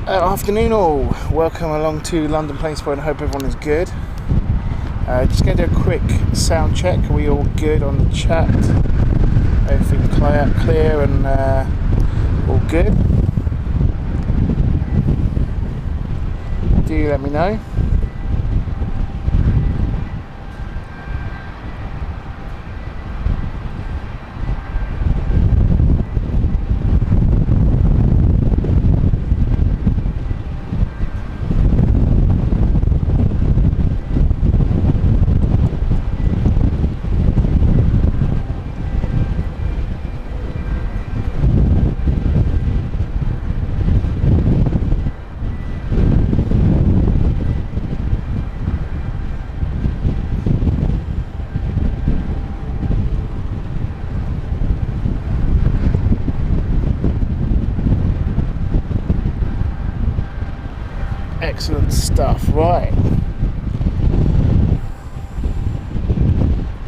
Afternoon all, welcome along to London Planespotting. I hope everyone is good. Just going to do a quick sound check. Are we all good on the chat? Everything clear and all good? Do let me know. Excellent stuff, right.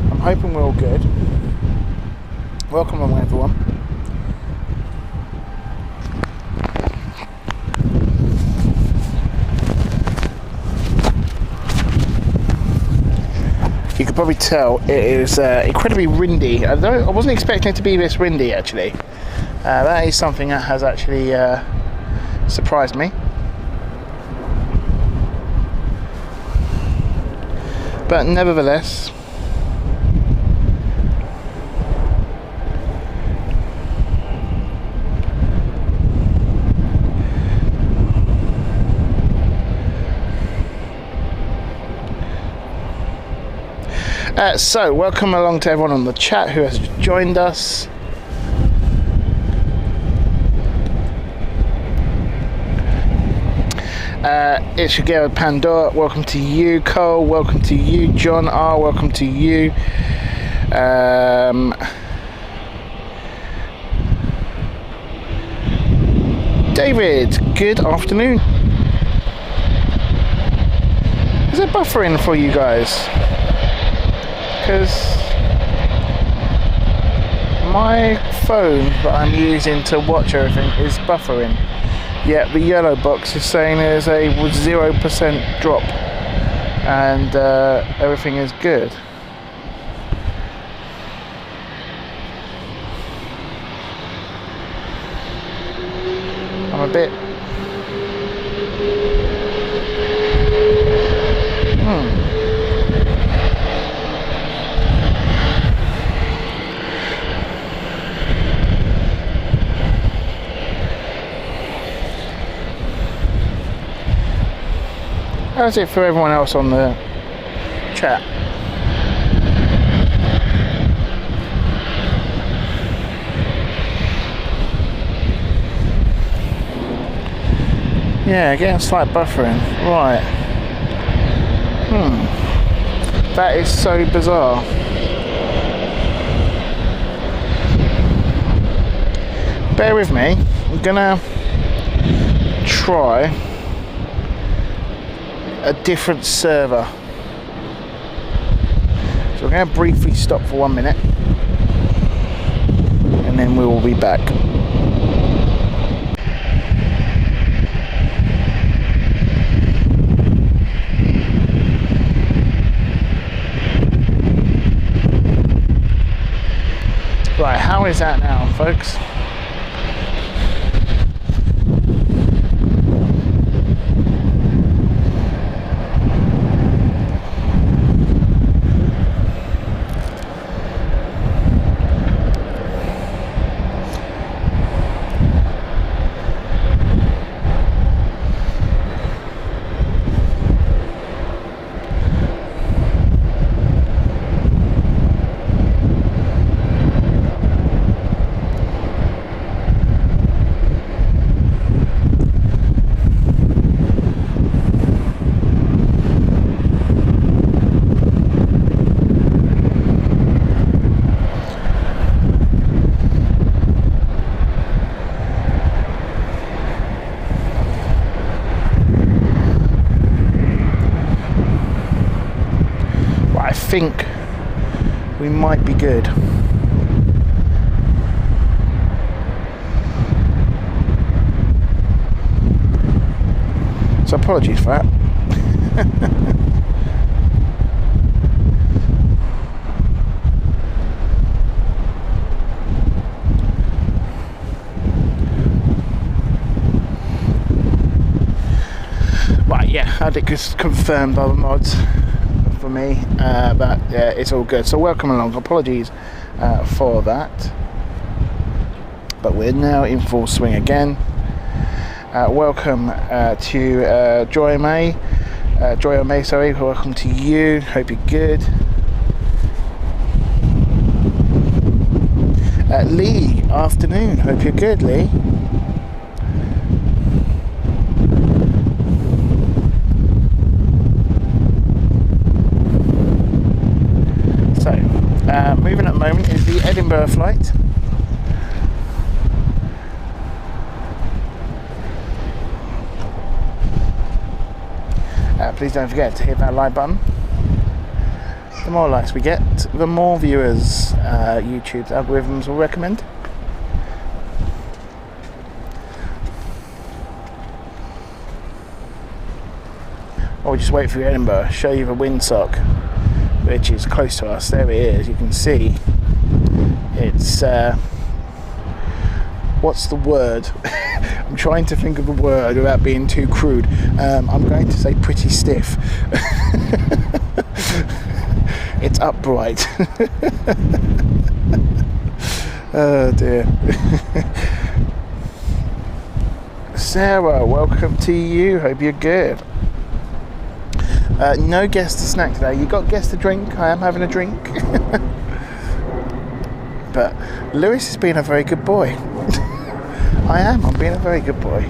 I'm hoping we're all good. Welcome along everyone. You can probably tell it is incredibly windy. I wasn't expecting it to be this windy actually. That is something that has actually surprised me. But nevertheless, so welcome along to everyone on the chat who has joined us. It's Shigera Pandora, welcome to you. Cole, welcome to you. John R, welcome to you. David, good afternoon. Is it buffering for you guys? Because my phone that I'm using to watch everything is buffering. Yeah, the yellow box is saying there's a 0% drop and everything is good. I'm a bit... How's it for everyone else on the chat? Yeah, getting slight buffering. Right. That is so bizarre. Bear with me. I'm gonna try a different server. So we're going to briefly stop for 1 minute and then we will be back. Right, how is that now, folks? think we might be good. So apologies for that. Right, yeah, I had it just confirmed by the mods for me, but yeah, it's all good. So welcome along. Apologies for that, but we're now in full swing again. Welcome to Joy May, sorry. Welcome to you. Hope you're good. Lee, afternoon. Hope you're good, Lee. So, moving at the moment is the Edinburgh flight. Please don't forget to hit that like button. The more likes we get, the more viewers YouTube's algorithms will recommend. Or just wait for Edinburgh, show you the windsock, which is close to us. There it is, you can see. It's, what's the word? I'm trying to think of a word without being too crude. I'm going to say pretty stiff. It's upright. Oh dear. Sarah, welcome to you. Hope you're good. No guest to snack today. You got guest to drink? I am having a drink. But Lewis has been a very good boy. I'm being a very good boy.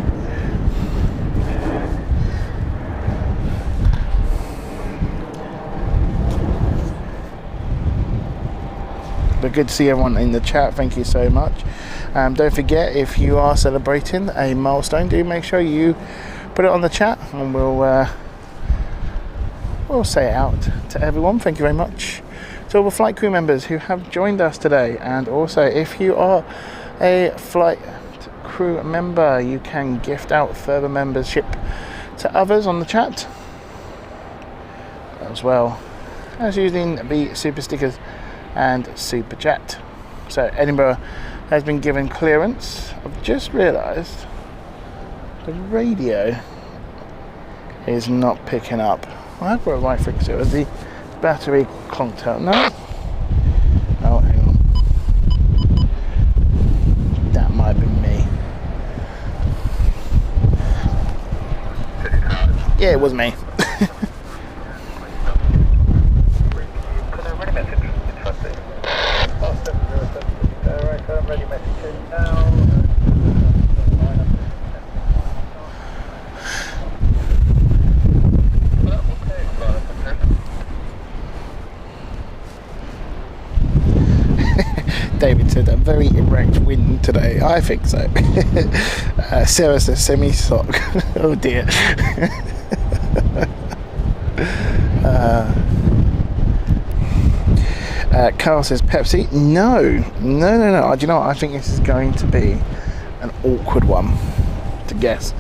But good to see everyone in the chat. Thank you so much. Don't forget, if you are celebrating a milestone, do make sure you put it on the chat, and we'll say it out to everyone. Thank you very much to all the flight crew members who have joined us today. And also, if you are a flight crew member, you can gift out further membership to others on the chat, as well as using the super stickers and super chat. So Edinburgh has been given clearance. I've just realised the radio is not picking up. I've got a right fix it. Was the battery conked out? No. Oh, hang on. That might have been me. Yeah, it was me. David said a very erect wind today. I think so. Sarah says semi-sock. Oh dear. Carl says Pepsi. No. Do you know what? I think this is going to be an awkward one to guess.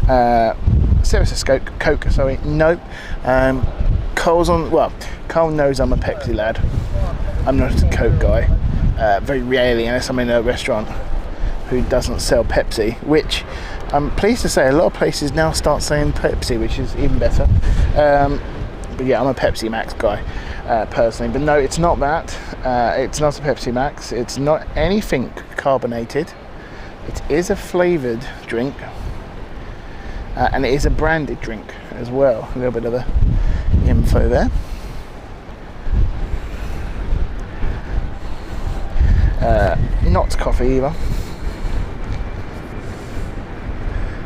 Sarah says Coke. Sorry. Nope. Carl knows I'm a Pepsi lad. I'm not a Coke guy. Very rarely, unless I'm in a restaurant who doesn't sell Pepsi, which I'm pleased to say a lot of places now start saying Pepsi, which is even better. But yeah, I'm a Pepsi Max guy personally. But no, it's not that. It's not a Pepsi Max. It's not anything carbonated. It is a flavoured drink, and it is a branded drink as well. A little bit of the info there. Not coffee either.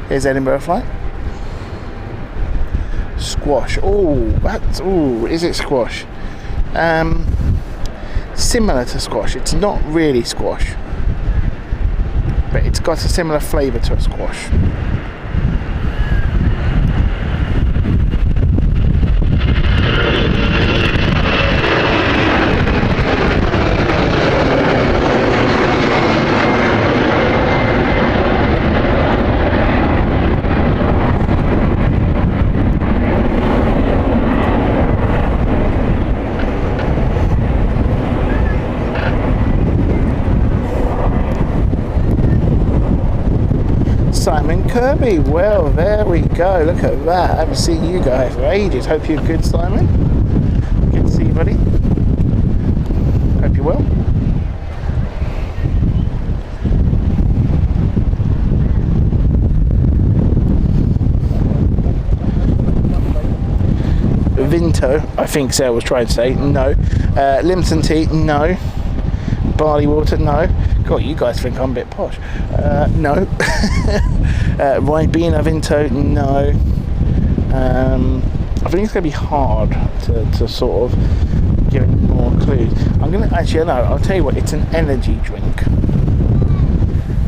Here's Edinburgh flight. Squash. Is it squash? Similar to squash. It's not really squash, but it's got a similar flavour to a squash. Kirby. Well, there we go. Look at that. I haven't seen you guys for ages. Hope you're good, Simon. Good to see you, buddy. Hope you're well. Vinto, I think Sarah was trying to say. No. Limson tea, no. Barley water, no. God, you guys think I'm a bit posh. No. Ribena Vinto, no. I think it's going to be hard to sort of give it more clues. I'm going to, actually, no, I'll tell you what, it's an energy drink.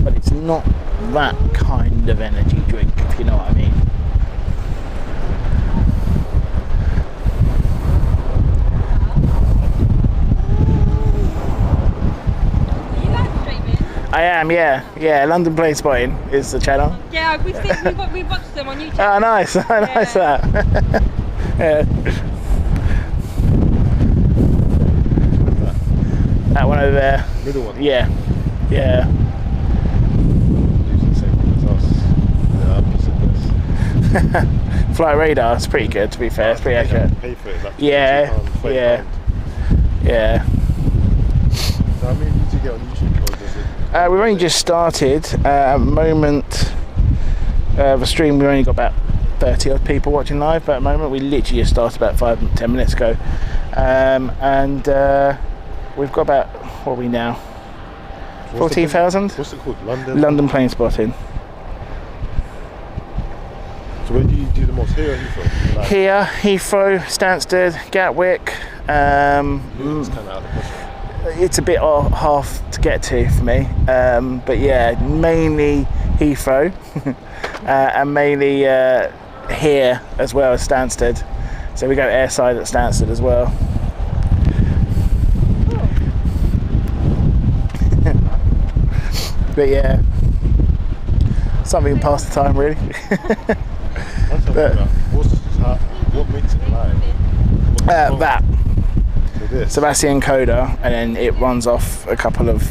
But it's not that kind of energy drink, if you know what I mean. I am, yeah. London Planespotting is the channel. Yeah, we watched them on YouTube. Oh, nice, nice that. Yeah. That one over there. Middle one. Yeah. Flight radar, it's pretty good to be fair. It's pretty accurate. Pay for it, like yeah. So how many did you get on YouTube? We've only just started. At the moment, the stream, we've only got about 30 odd people watching live, but at the moment we literally just started about 5-10 minutes ago. We've got about, what are we now? 14,000? What's it called? London Planespotting. So where do you do the most? Here or Heathrow? Like, here, Heathrow, Stansted, Gatwick. it's kind of out of the question. It's a bit half to get to for me, but yeah, mainly Heathrow and mainly here as well as Stansted. So we go airside at Stansted as well. But yeah, something to pass the time really. What makes it live? That. This. So that's the encoder, and then it runs off a couple of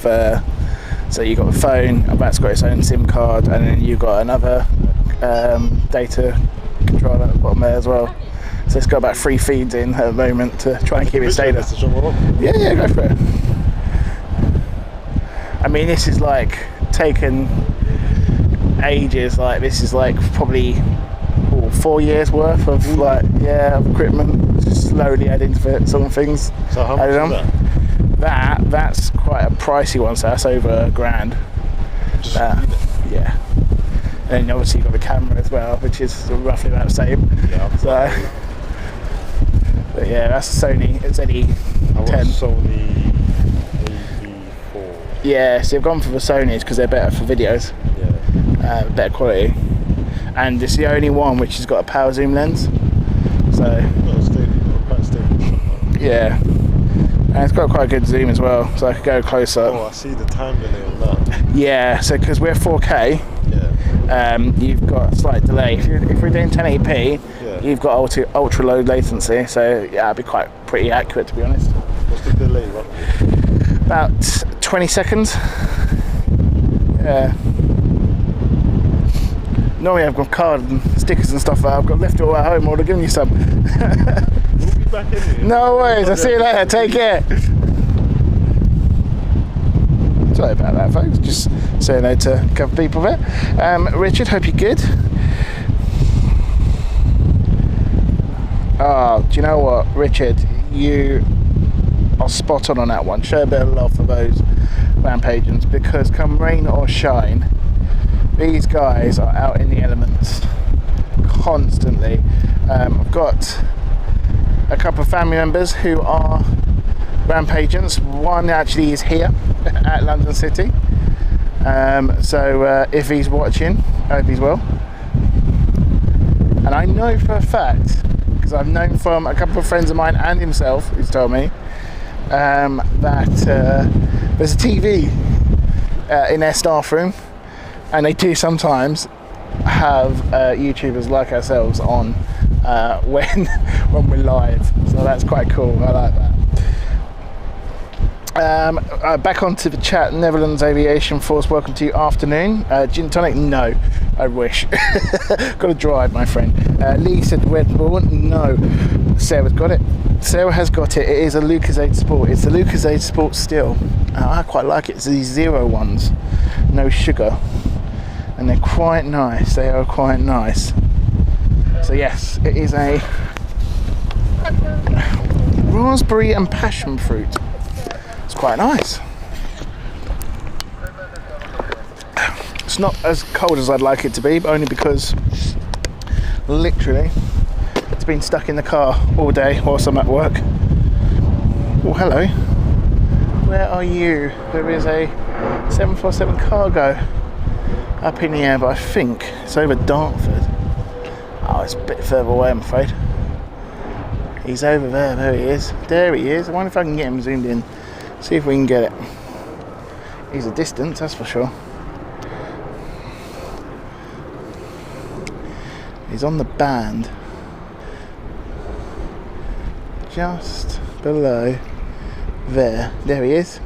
so you've got the phone, that's got its own SIM card, and then you've got another data controller at the bottom there as well. So it's got about 3 feeds in at the moment to try and keep it stable. Yeah, go for it. I mean, this is like taken ages. Like this is like probably 4 years worth of of equipment. Just slowly add into it some things. So how much is that? That's quite a pricey one, so that's over £1,000. Yeah. And then obviously you've got the camera as well, which is roughly about the same. Yeah. So, but yeah, that's Sony. It's ZE10. Sony AV4. Yeah, so they've gone for the Sonys because they're better for videos. Yeah. Better quality. And it's the only one which has got a power zoom lens. So. Yeah. And it's got quite a good zoom as well, so I could go closer. Oh, I see the time delay on that. Yeah, so because we're 4K, you've got a slight delay. If we're doing 1080p, you've got ultra low latency, so yeah, it'd be pretty accurate to be honest. What's the delay roughly? About 20 seconds. Yeah. Normally I've got card and stickers and stuff. I've got left it all at home, I would have given you some. We'll be back in here. No worries, I'll see you later, take care. Sorry about that, folks, just saying hello to a couple of people there. Richard, hope you're good. Oh, do you know what, Richard, you are spot on that one. Show a bit of love for those rampagians, because come rain or shine, these guys are out in the elements constantly. I've got a couple of family members who are rampagians. One actually is here at London City. So if he's watching, I hope he's well. And I know for a fact, because I've known from a couple of friends of mine and himself who's told me, that there's a TV in their staff room, and they do sometimes have YouTubers like ourselves on when we're live, so that's quite cool. I like Back onto the chat. Netherlands Aviation Force, welcome to you. Afternoon. Gin tonic? No, I wish. Got to drive, my friend. Lee said Red Bull. No. Sarah's got it. Sarah has got it. It is a Lucozade Sport. It's the Lucozade Sport still. I quite like it. It's these zero ones. No sugar. And they're quite nice. They are quite nice. So yes, it is a raspberry and passion fruit. It's quite nice. It's not as cold as I'd like it to be, but only because literally it's been stuck in the car all day whilst I'm at work. Oh, hello. Where are you? There is a 747 cargo up in the air, but I think it's over Dartford. Oh, it's a bit further away, I'm afraid. He's over there. There he is. There he is. I wonder if I can get him zoomed in. See if we can get it. He's a distance, that's for sure. He's on the band. Just below there. There he is.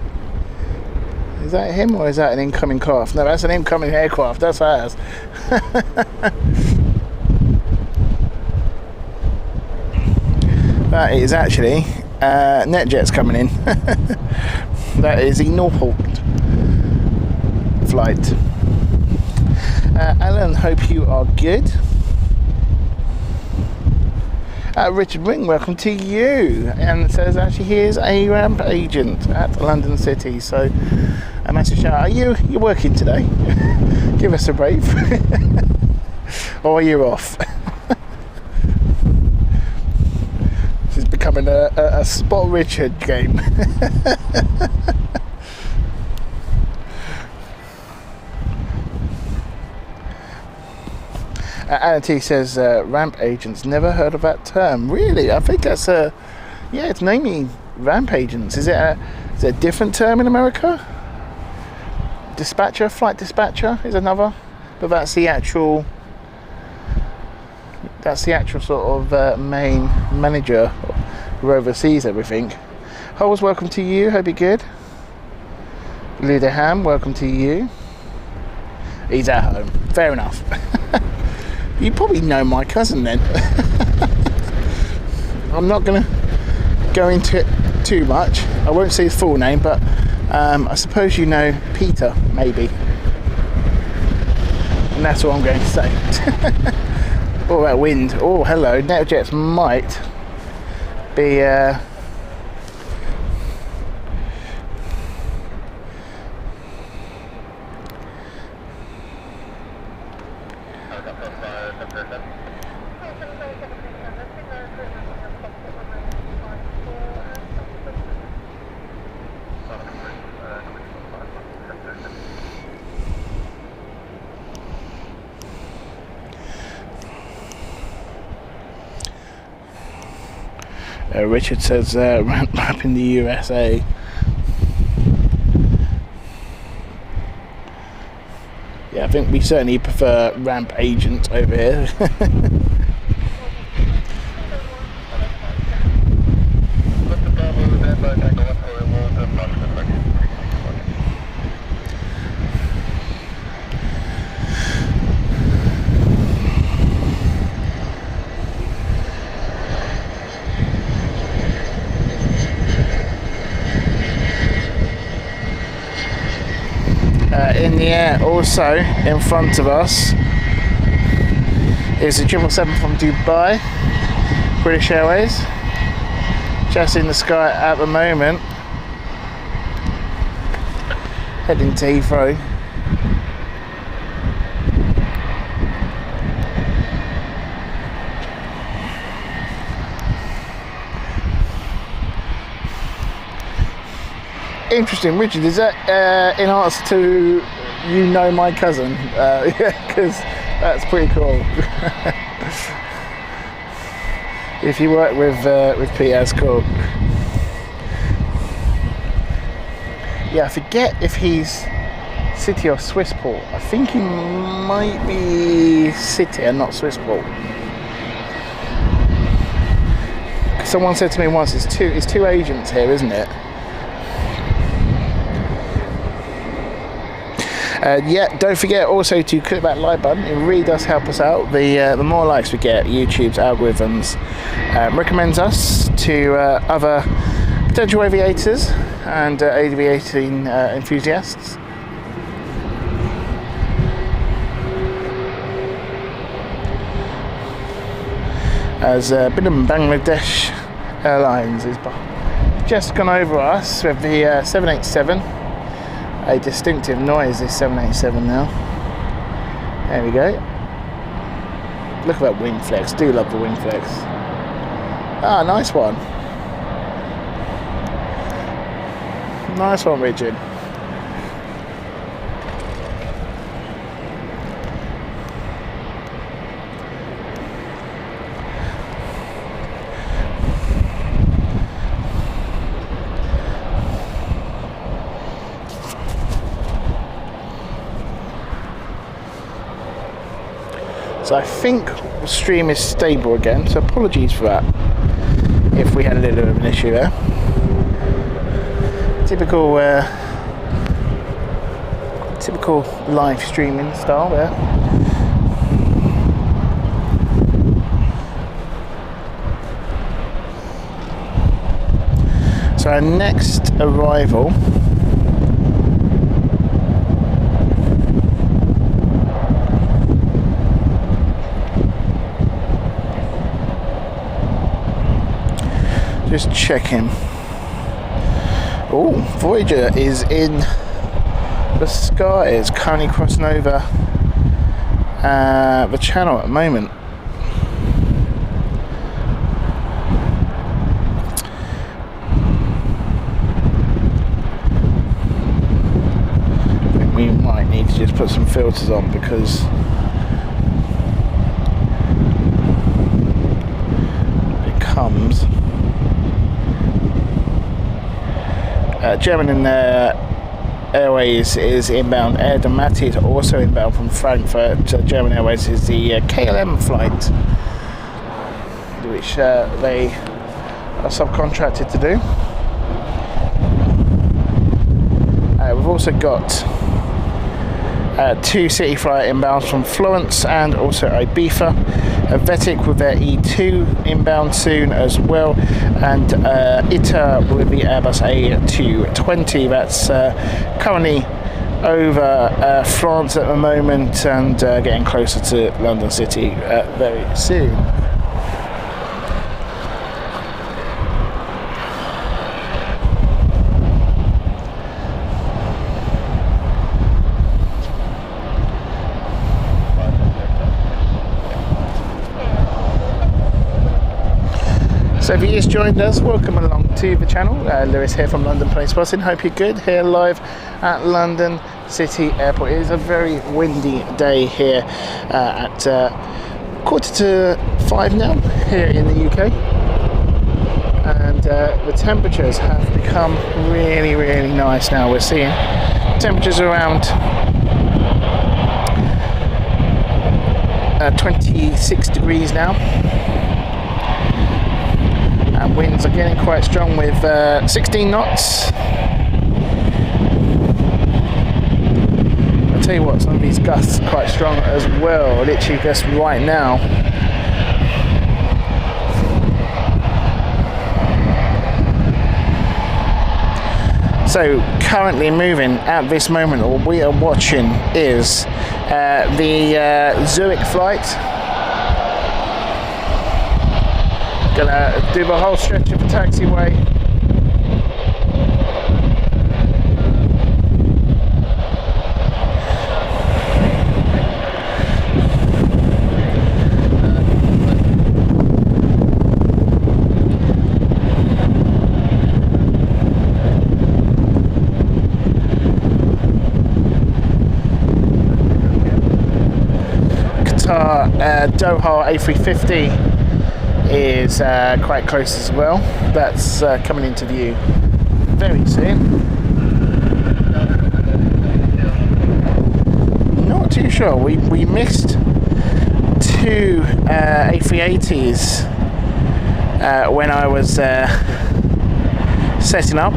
Is that him or is that an incoming craft? No, that's an incoming aircraft. That's ours. That is actually NetJets coming in. That is the Norfolk flight. Alan, hope you are good. Richard Ring, welcome to you. And it says actually here's a ramp agent at London City. So a massive shout out. You're working today? Give us a break. Or you're off. This is becoming a Spot Richard game. Anna T says ramp agents, never heard of that term. Really? I think that's it's naming ramp agents. Is it a different term in America? Dispatcher, flight dispatcher is another, but that's the actual sort of main manager who oversees everything. Holes, welcome to you, hope you're good. Ludaham, welcome to you. He's at home, fair enough. You probably know my cousin then. I'm not going to go into it too much. I won't say his full name, but I suppose you know Peter, maybe. And that's all I'm going to say. Oh, that wind. Oh, hello. NetJets might be... Richard says ramp up in the USA. Yeah, I think we certainly prefer ramp agent over here. In the air, also in front of us, is the 777 from Dubai, British Airways, just in the sky at the moment, heading to Heathrow. Interesting, Richard. Is that in answer to you know my cousin? Yeah, because that's pretty cool. If you work with Pete, that's cool. Yeah, I forget if he's City or Swissport. I think he might be City and not Swissport. Someone said to me once, it's two agents here, isn't it? Yeah, don't forget also to click that like button. It really does help us out. The more likes we get, YouTube's algorithms recommends us to other potential aviators and aviating enthusiasts. As Binam Bangladesh Airlines is just gone over us with the 787. A distinctive noise, this 787 now. There we go. Look at that wing flex. Do love the wing flex. Ah, nice one. Nice one, Richard. So I think the stream is stable again, so apologies for that if we had a little bit of an issue there. Typical live streaming style there. So our next arrival just checking. Oh, Voyager is in the sky. It's currently crossing over the channel at the moment. I think we might need to just put some filters on because it comes. German Airways is inbound. Air Domati is also inbound from Frankfurt. German Airways is the KLM flight, which they are subcontracted to do. We've also got 2 city flight inbounds from Florence and also Ibiza. Vetic with their E2 inbound soon as well, and ITA with the Airbus A220 that's currently over France at the moment and getting closer to London City very soon. So if you just joined us, welcome along to the channel. Lewis here from London Planespotting. Hope you're good. Here live at London City Airport. It is a very windy day here at 4:45 now here in the UK. And the temperatures have become really, really nice now. We're seeing temperatures around 26 degrees now. And winds are getting quite strong with 16 knots. I'll tell you what, some of these gusts are quite strong as well, literally just right now. So currently moving at this moment, what we are watching is the Zurich flight. Gonna do the whole stretch of the taxiway. Qatar Doha A350 is quite close as well. That's coming into view very soon. Not too sure. We missed 2 A380s when I was setting up.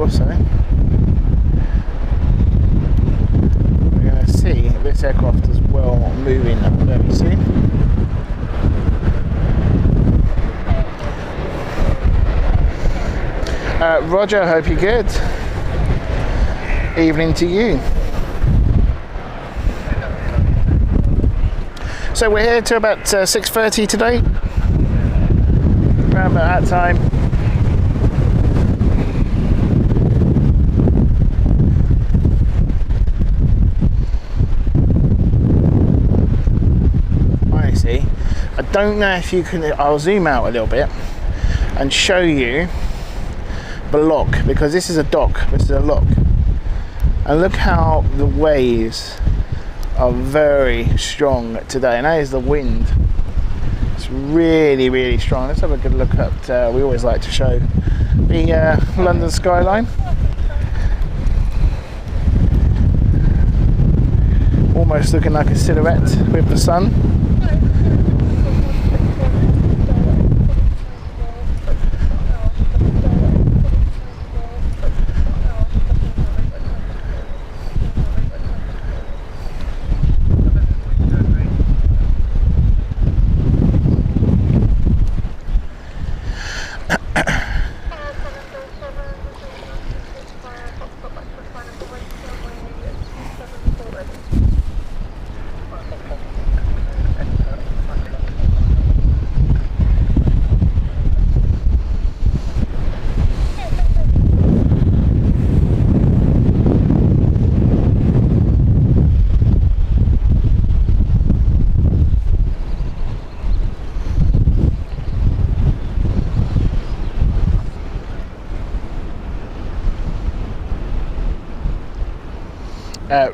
also we're going to see this aircraft as well moving very soon. Roger, I hope you're good. Evening to you. So we're here till about 6:30 today. Around about that time. Honestly, I don't know if you can. I'll zoom out a little bit and show you the lock, because this is a dock, this is a lock, and look how the waves are very strong today, and that is the wind. It's really, really strong. Let's have a good look at, we always like to show the London skyline. Almost looking like a silhouette with the sun.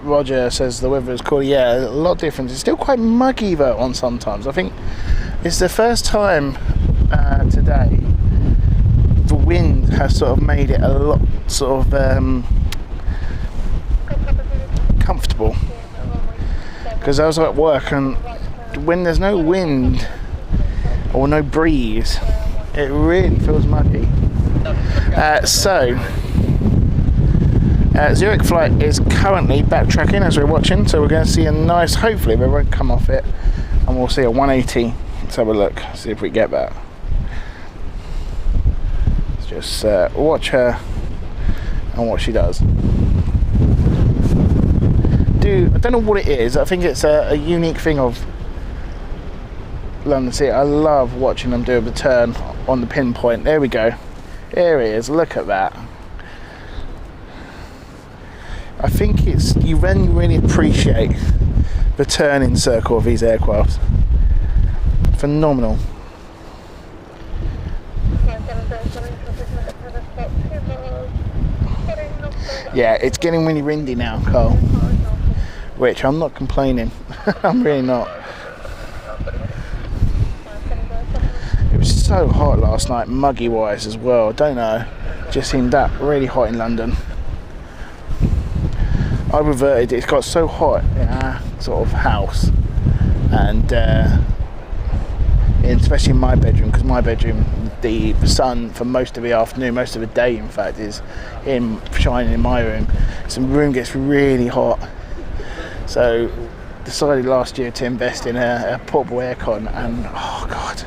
Roger says the weather is cool. Yeah, a lot different. It's still quite muggy though on sometimes. I think it's the first time today the wind has sort of made it a lot sort of comfortable. Because I was at work, and when there's no wind or no breeze, it really feels muggy. Zurich flight is currently backtracking as we're watching, so we're going to see a nice, hopefully we won't come off it, and we'll see a 180. Let's have a look, see if we get that. Let's just watch her and what she does. I don't know what it is. I think it's a unique thing of London City. I love watching them do a turn on the pinpoint. There we go. There it is. Look at that. I think you then really appreciate the turning circle of these aircraft. Phenomenal. Yeah, it's getting really windy now, Carl. Which I'm not complaining. I'm really not. It was so hot last night, muggy wise as well. I don't know. Just seemed that really hot in London. I reverted. It's got so hot in our sort of house, and especially in my bedroom, because my bedroom, the sun for most of the afternoon, most of the day in fact, is shining in my room. So the room gets really hot. So decided last year to invest in a portable aircon, and oh god,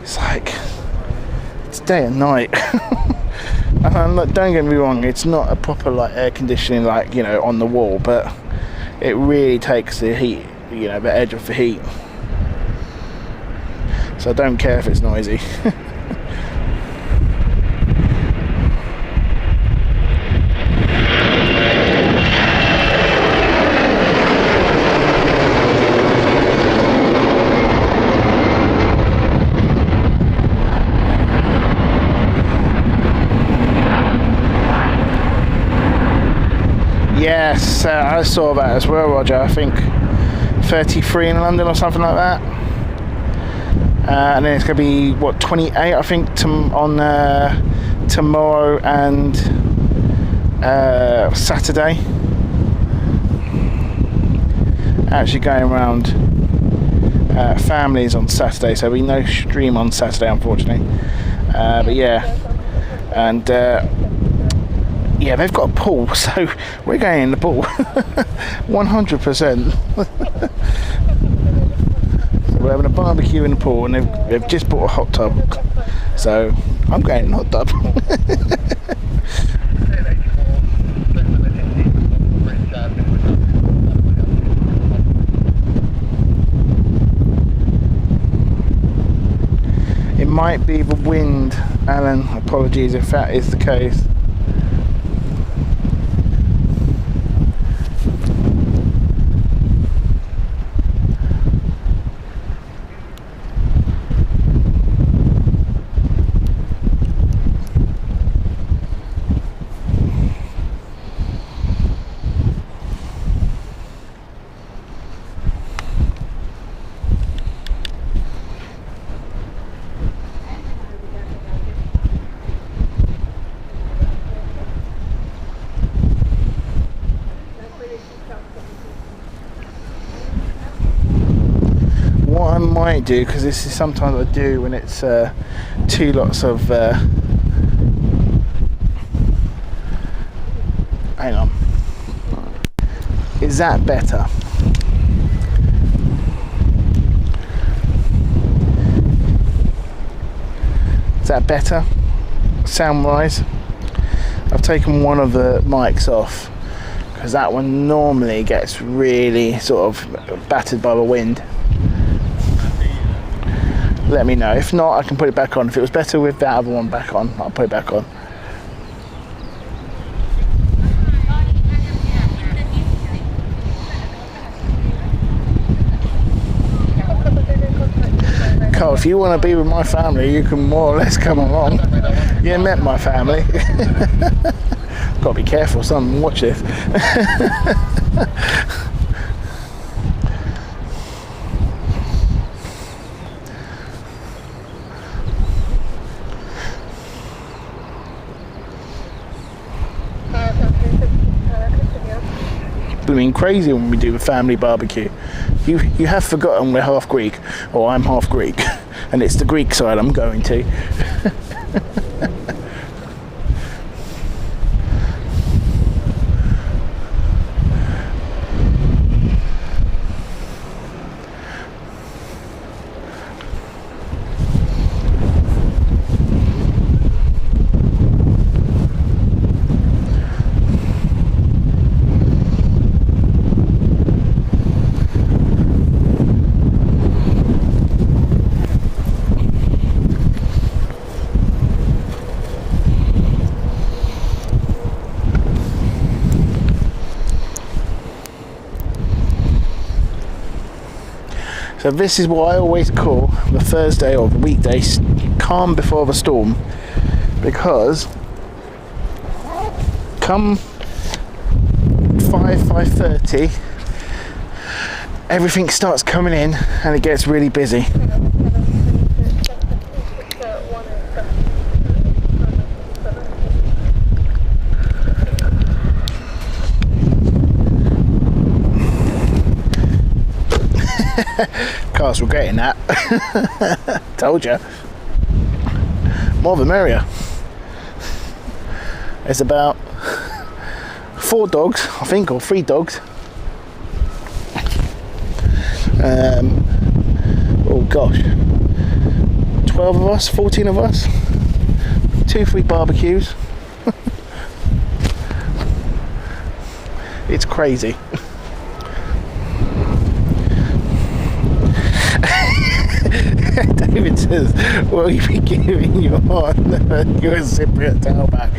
it's like it's day and night. And don't get me wrong, it's not a proper like air conditioning like, you know, on the wall, but it really takes the heat, you know, the edge of the heat. So I don't care if it's noisy. Yes, I saw that as well, Roger. I think 33 in London or something like that. And then it's going to be, what, 28, I think, on tomorrow and Saturday. Actually going around families on Saturday, so we no stream on Saturday, unfortunately. But yeah, and Yeah, they've got a pool, so we're going in the pool. 100%. So we're having a barbecue in the pool, and they've just bought a hot tub. So I'm going in the hot tub. It might be the wind, Alan. Apologies if that is the case. What I might do, because this is sometimes I do when it's two lots of hang on, is that better? Is that better sound wise? I've taken one of the mics off because that one normally gets really sort of battered by the wind. Let me know. If not, I can put it back on. If it was better with that other one back on, I'll put it back on. Carl, if you want to be with my family, you can more or less come along. You met my family. Got to be careful, son. Watch this. Blooming crazy when we do a family barbecue. You have forgotten we're half Greek, or I'm half Greek, and it's the Greek side I'm going to. So this is what I always call the Thursday or the weekday calm before the storm, because come 5:30 everything starts coming in and it gets really busy. Cars were getting that. Told you. More the merrier. There's about 4 dogs, I think, or 3 dogs. Oh gosh, 12 of us, 14 of us, 2-3 barbecues. It's crazy. David says, will you be giving your Cypriot towel back?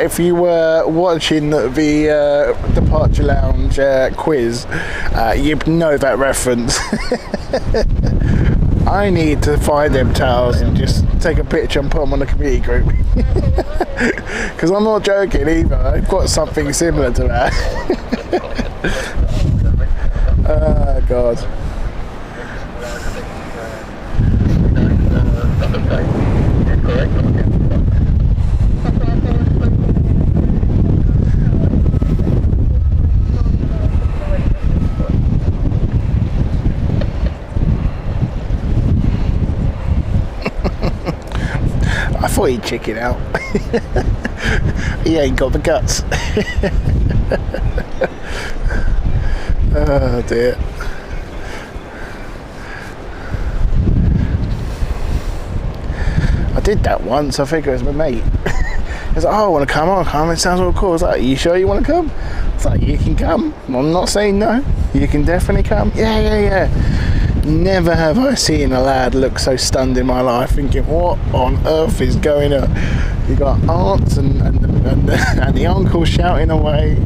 If you were watching the Departure Lounge quiz, you'd know that reference. I need to find them towels and just take a picture and put them on the community group. Because I'm not joking either, I've got something similar to that. Oh God. I thought he'd chicken out. He ain't got the guts. Oh dear. I did that once. I think it was my mate. He was like, oh, I want to come. I'll come. It sounds all cool. I was like, are you sure you want to come? It's like, you can come. I'm not saying no. You can definitely come. Yeah. Never have I seen a lad look so stunned in my life, thinking, what on earth is going on? You got aunts and the uncle shouting away.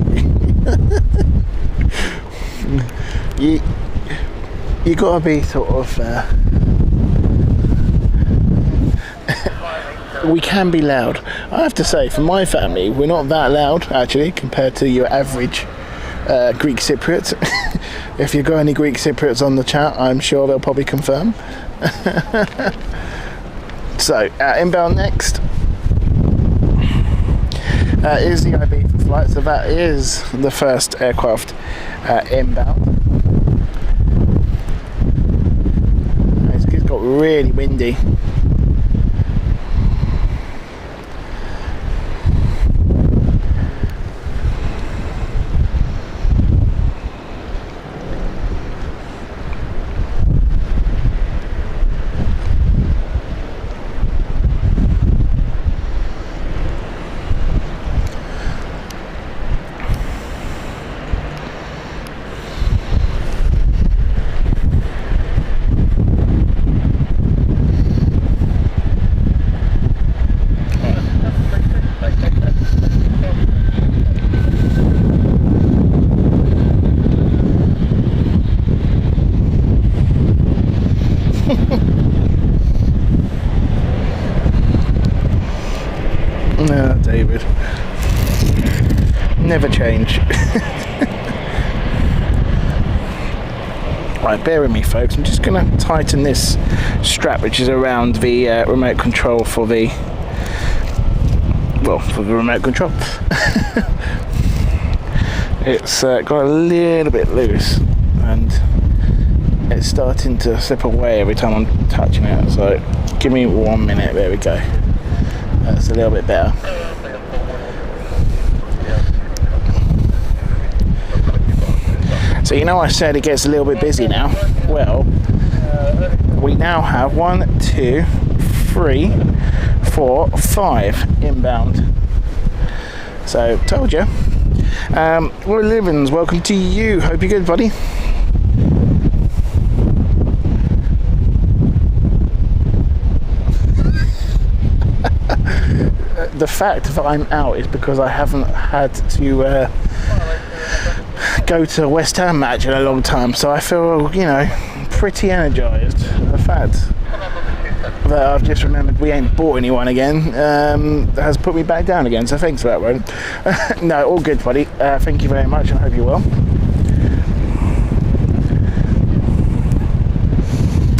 you got to be sort of. We can be loud. I have to say, for my family, we're not that loud actually compared to your average Greek Cypriots. If you've got any Greek Cypriots on the chat, I'm sure they'll probably confirm. So, inbound next is the IB for flight. So that is the first aircraft inbound. It's got really windy. No, David. Never change. Right, bear with me, folks. I'm just going to tighten this strap, which is around the remote control for the remote control. It's got a little bit loose, and it's starting to slip away every time I'm touching it. So, give me 1 minute. There we go. That's a little bit better. So you know I said it gets a little bit busy now. Well, we now have 1, 2, 3, 4, 5 inbound. So told you. Roy Livens, welcome to you. Hope you're good, buddy. The fact that I'm out is because I haven't had to go to a West Ham match in a long time, so I feel, you know, pretty energised. The fact that I've just remembered we ain't bought anyone again has put me back down again, so thanks for that, Ron. No, all good, buddy. Thank you very much, and I hope you're well.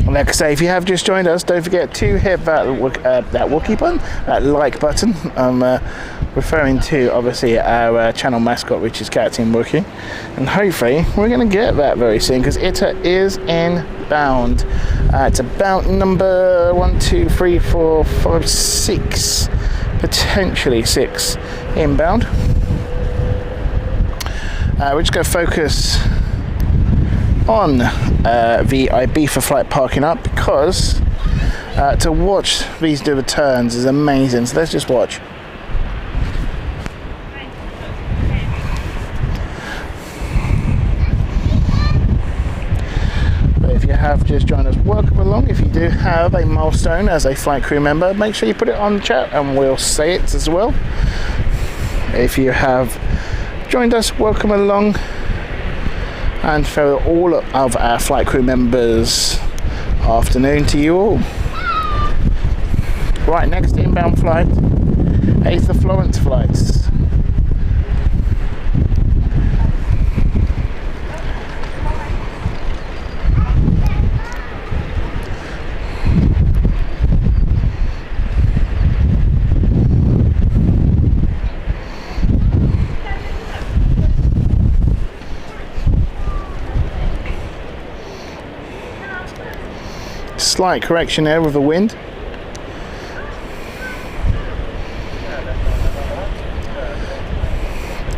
Like I say, if you have just joined us, don't forget to hit that Wookiee button, that like button. I'm referring to, obviously, our channel mascot, which is Captain Wookiee. And hopefully, we're going to get that very soon, because it is inbound. It's about number 1, 2, 3, 4, 5, 6, potentially 6 inbound. We're just going to focus on the Ibiza flight parking up, because to watch these do the turns is amazing. So let's just watch. But if you have just joined us, welcome along. If you do have a milestone as a flight crew member, make sure you put it on the chat and we'll say it as well. If you have joined us, welcome along. And for all of our flight crew members, afternoon to you all. Right, next inbound flight is the Florence flights. Slight correction there with the wind.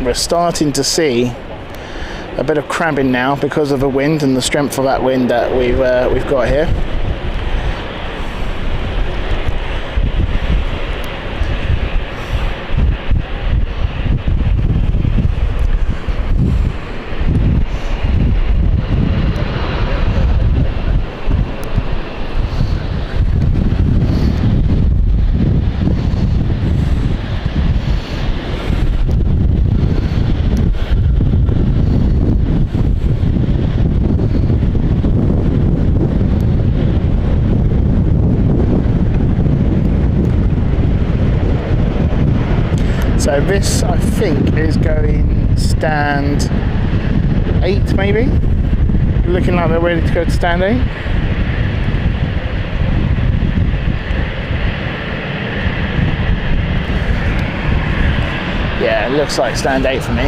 we're starting to see a bit of crabbing now because of the wind and the strength of that wind that we've got here. So this, I think, is going stand 8 maybe. Looking like they're ready to go to stand 8. Yeah, it looks like stand 8 for me.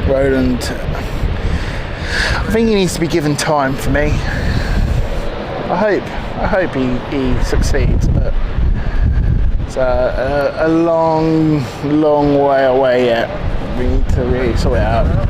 Roland, I think he needs to be given time for me. I hope he succeeds, but it's a long way away yet. We need to really sort it out.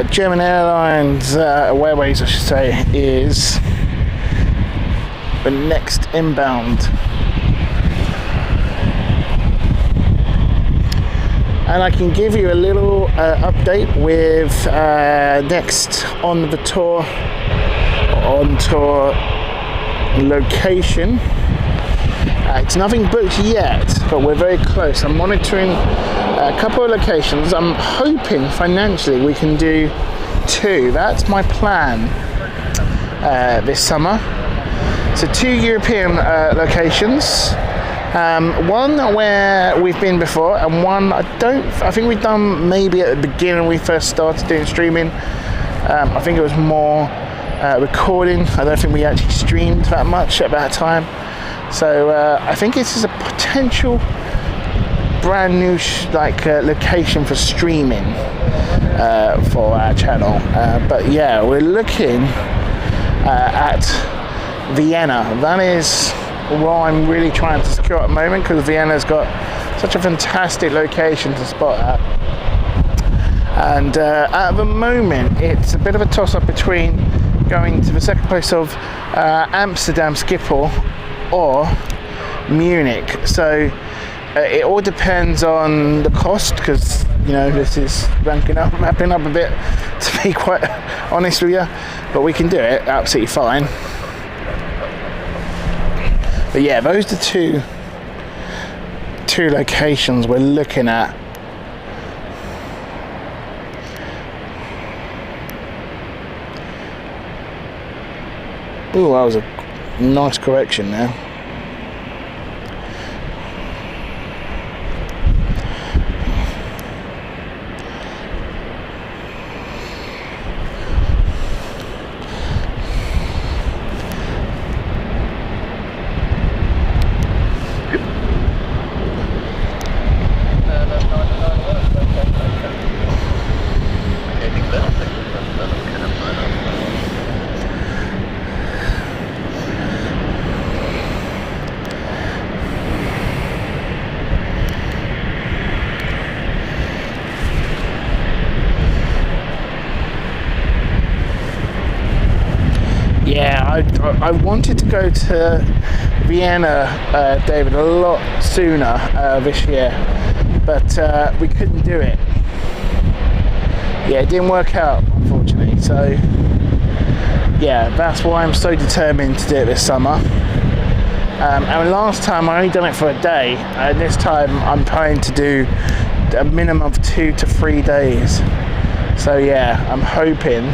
German Airlines Airways, I should say, is the next inbound, and I can give you a little update with next on the tour, on tour location. It's nothing booked yet, but we're very close. I'm monitoring a couple of locations. I'm hoping financially we can do 2. That's my plan this summer. So 2 European locations. One where we've been before, and one I think we've done maybe at the beginning when we first started doing streaming. I think it was more recording. I don't think we actually streamed that much at that time. So I think this is a potential brand new location for streaming for our channel. But yeah, we're looking at Vienna. That is what I'm really trying to secure at the moment, because Vienna's got such a fantastic location to spot at. And at the moment, it's a bit of a toss-up between going to the second place of Amsterdam Schiphol or Munich. So it all depends on the cost, because this is ramping up a bit, to be quite honest with you, but we can do it absolutely fine. But yeah, those are two locations we're looking at. Ooh, that was a nice correction there. I wanted to go to Vienna, David, a lot sooner this year, but we couldn't do it. Yeah, it didn't work out, unfortunately. So yeah, that's why I'm so determined to do it this summer. And last time I only done it for a day, and this time I'm planning to do a minimum of 2 to 3 days. So yeah, I'm hoping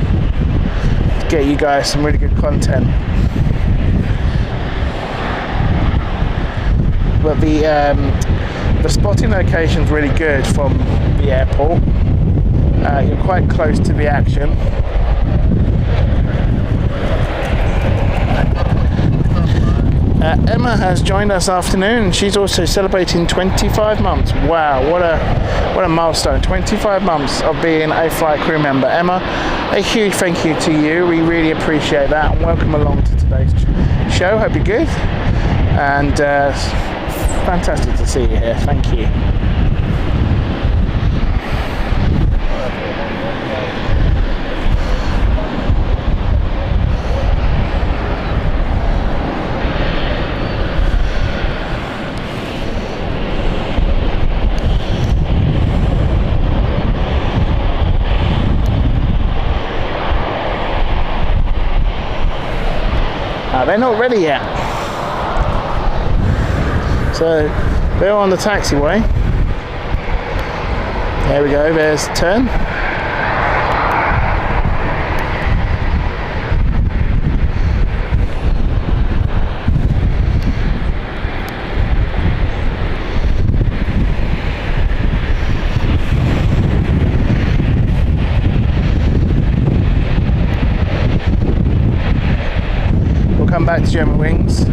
to get you guys some really good content. But the spotting location is really good from the airport. You're quite close to the action. Emma has joined us this afternoon. She's also celebrating 25 months. Wow, what a milestone. 25 months of being a flight crew member. Emma, a huge thank you to you. We really appreciate that, and welcome along to today's show. Hope you're good, and fantastic to see you here. Thank you. They're not ready yet. So they're on the taxiway. There we go, there's the turn. Come back to German Wings.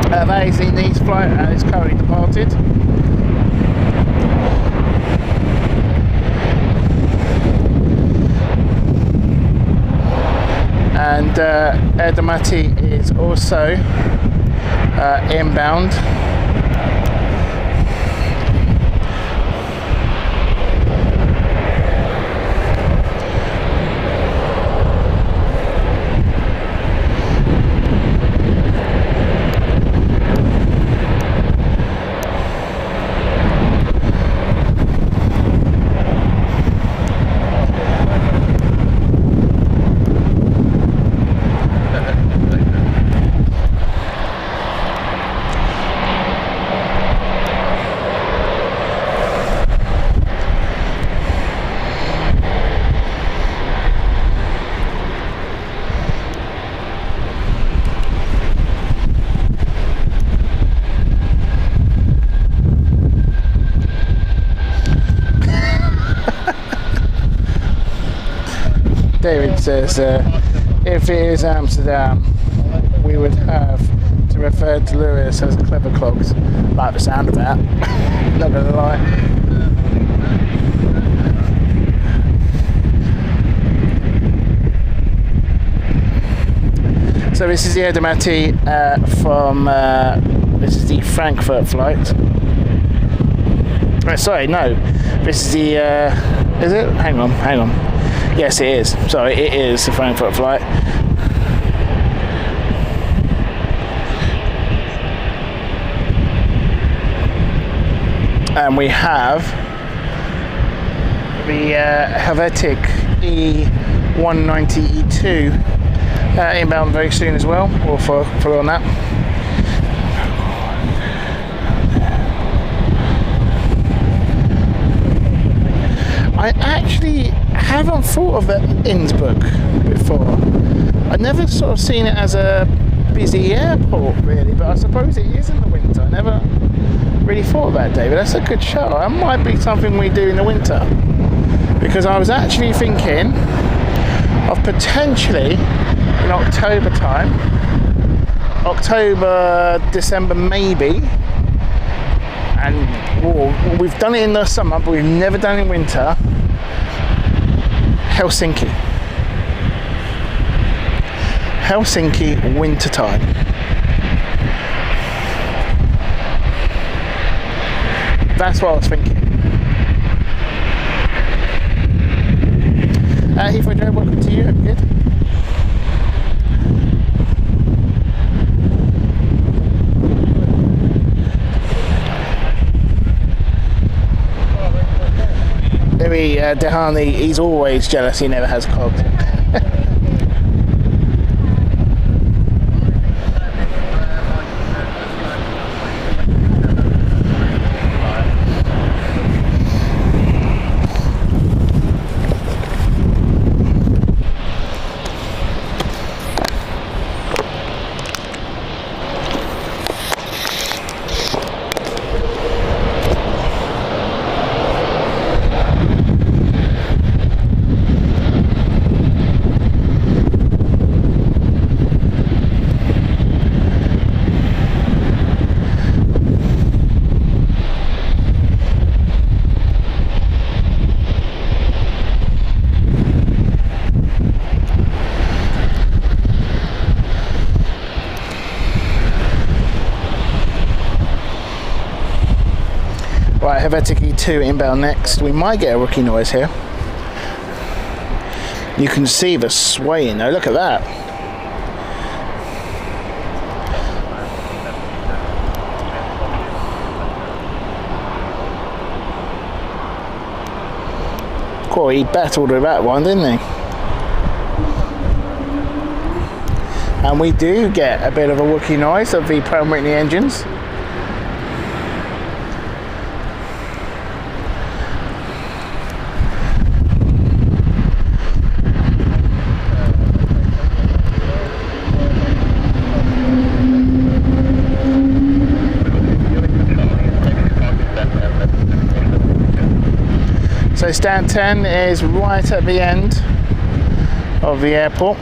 That is the Nice flight and it's currently departed. And Air Domati is also inbound. David says, if it is Amsterdam, we would have to refer to Lewis as clever clogs. Like the sound of that, not gonna lie. So this is the Air Domati from, this is the Frankfurt flight. Sorry, no, this is the, is it? Hang on. Yes, it is. Sorry, it is the Frankfurt flight. And we have the Helvetic E190E2 inbound very soon as well. We'll follow on that. I actually haven't thought of Innsbruck before. I've never sort of seen it as a busy airport really, but I suppose it is in the winter. I never really thought of that, David. That's a good show. That might be something we do in the winter, because I was actually thinking of potentially in October time, October, December maybe, and we've done it in the summer but we've never done it in winter. Helsinki winter time. That's what I was thinking. Heathrow Joe, welcome to you. I'm good. Louis Dehani, he's always jealous he never has cogs. Right, Helvetic 2 inbound next. We might get a rookie noise here. You can see the swaying though, look at that. Cool, he battled with that one, didn't he? And we do get a bit of a wookie noise of the Pratt & Whitney engines. So stand 10 is right at the end of the airport.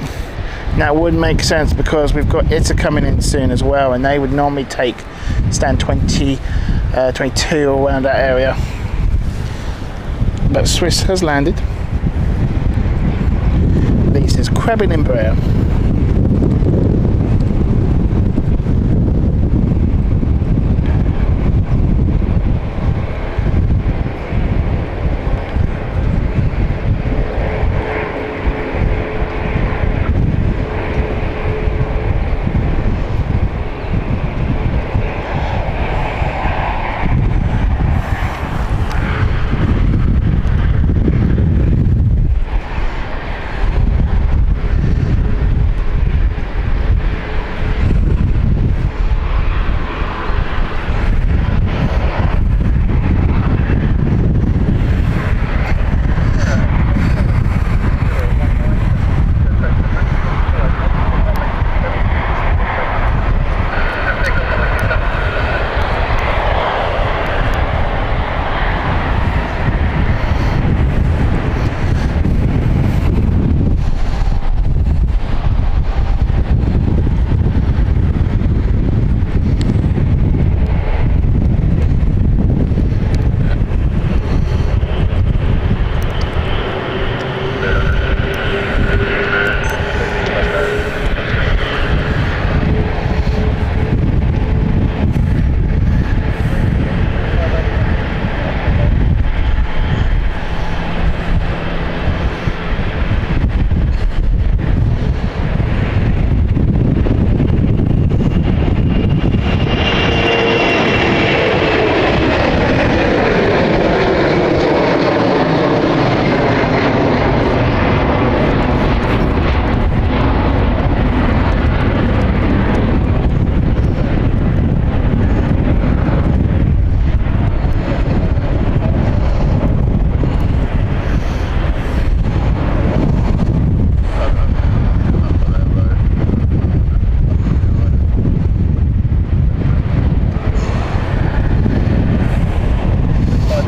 Now it would make sense because we've got ITA coming in soon as well, and they would normally take stand 20, 22 or around that area. But Swiss has landed. This is crabbing Embraer.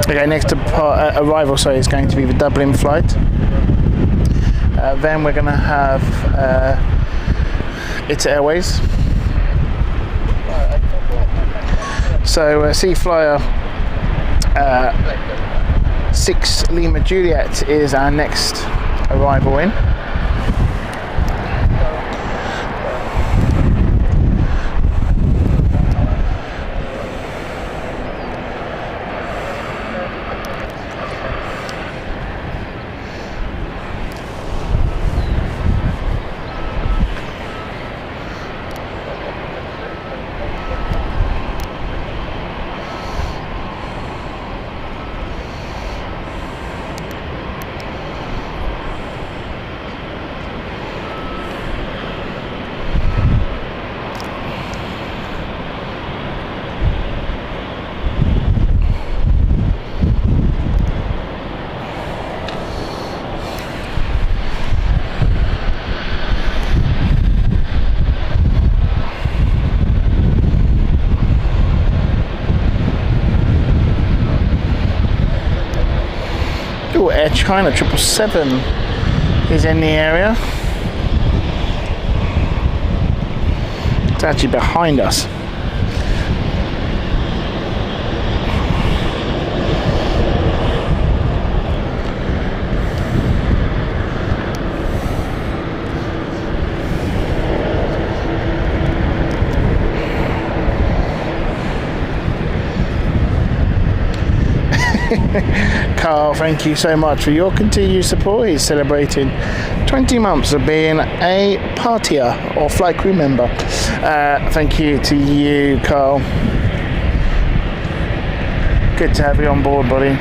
Okay, next arrival is going to be the Dublin flight. Then we're going to have ITA Airways. So Sea Flyer 6 Lima Juliet is our next arrival in. Oh, Air China 777 is in the area. It's actually behind us. Carl, thank you so much for your continued support. He's celebrating 20 months of being a partier or flight crew member. Thank you to you, Carl. Good to have you on board, buddy.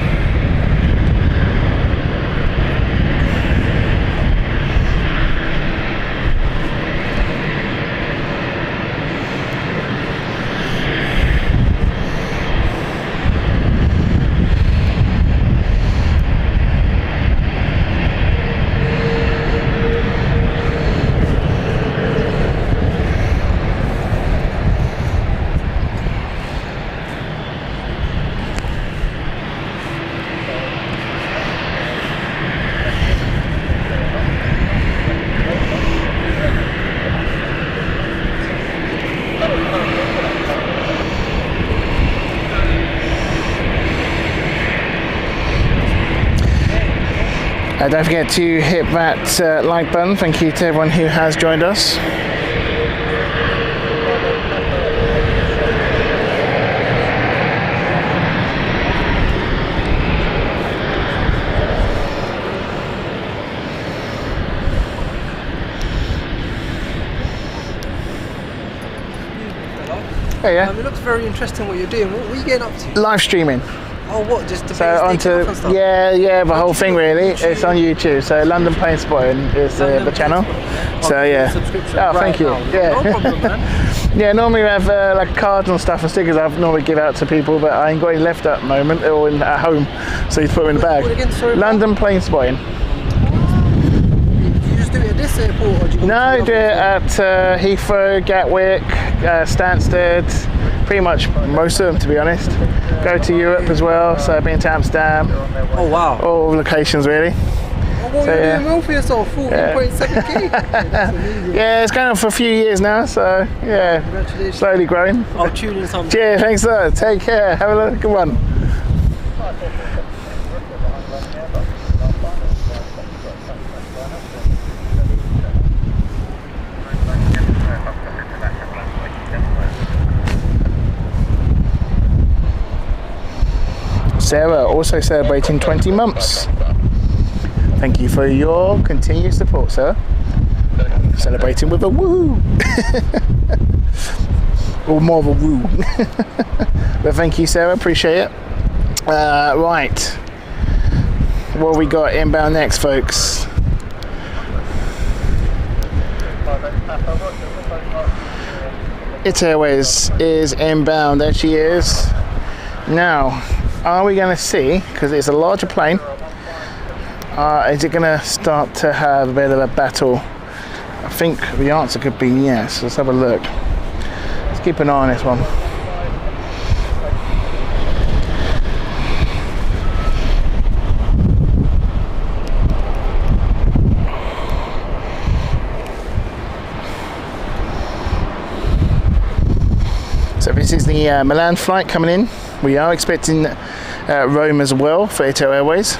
Don't forget to hit that like button. Thank you to everyone who has joined us. Oh yeah. It looks very interesting what you're doing. What are you getting up to? Live streaming. Oh, what? Just the So onto and stuff? yeah, the whole thing really. It's on YouTube. So London Planespotting is the channel. So yeah. Subscription Oh, right thank you. now. Yeah. No problem, man. Yeah, normally we have like cards and stuff and stickers I normally give out to people, but I ain't got any left at the moment or at home, so you put them in the bag. What again, sorry, London Planespotting. Do you just do it at this airport, or do you go No, I to do it at Heathrow, Gatwick, Stansted, pretty much most of them to be honest. Go to Europe as well, so I've been to Amsterdam, Oh wow. all locations really. Oh, well, So, you're yeah. doing well for yourself. 14.7k. That's amazing. Yeah, it's going on for a few years now, so yeah, Congratulations. slowly growing. I'll tune in some. Cheers, thanks sir, take care, have a good one. Sarah also celebrating 20 months. Thank you for your continued support, sir. Celebrating with a woo! Or more of a woo. But thank you, Sarah, appreciate it. Right. What have we got inbound next, folks? It Airways is inbound, there she is. Now, are we going to see, because it's a larger plane, is it going to start to have a bit of a battle? I think the answer could be yes. Let's have a look. Let's keep an eye on this one. So this is the Milan flight coming in. We are expecting Rome as well for Ito Airways.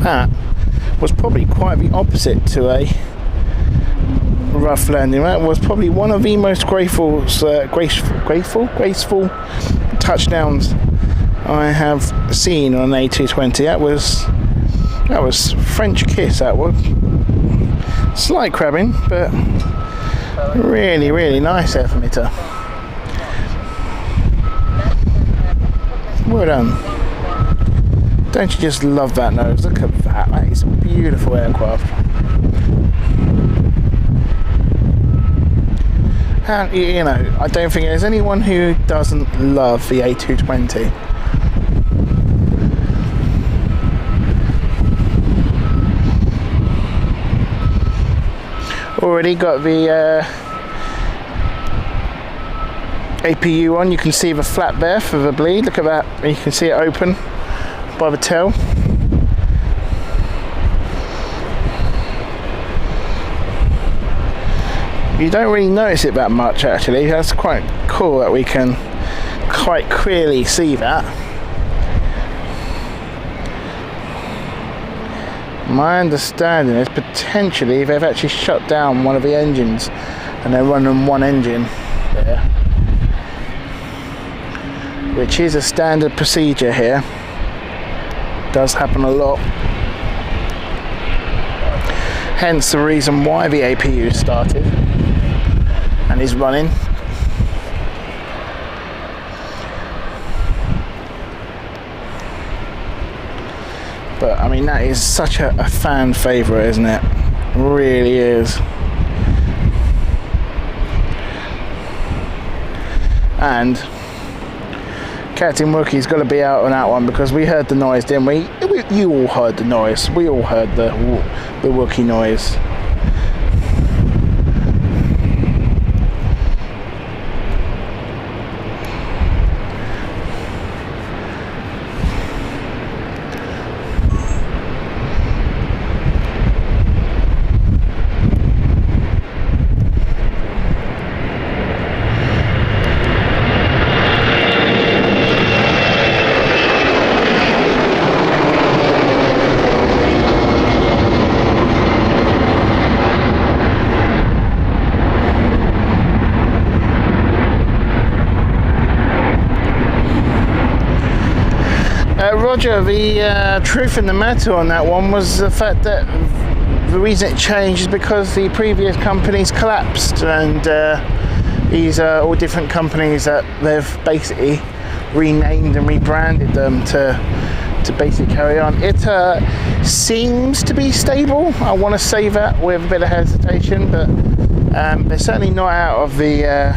That was probably quite the opposite to a rough landing. That was probably one of the most graceful touchdowns I have seen on an A220. That was French kiss. That was slight crabbing, but really, really nice there for me to. Well done. Don't you just love that nose? Look at that. That is a beautiful aircraft. And you know, I don't think there's anyone who doesn't love the A220. Already got the APU on. You can see the flap there for the bleed. Look at that. You can see it open by the tail. You don't really notice it that much actually. That's quite cool that we can quite clearly see that. My understanding is potentially they've actually shut down one of the engines and they're running one engine there, which is a standard procedure here. Does happen a lot. Hence the reason why the APU started and is running. But I mean, that is such a fan favourite, isn't it? It really is. And Captain Wookie's got to be out on that one because we heard the noise, didn't we? You all heard the noise. We all heard the Wookiee noise. Roger, the truth in the matter on that one was the fact that the reason it changed is because the previous companies collapsed, and these are all different companies that they've basically renamed and rebranded them to basically carry on. It seems to be stable. I want to say that with a bit of hesitation, but they're certainly not out of the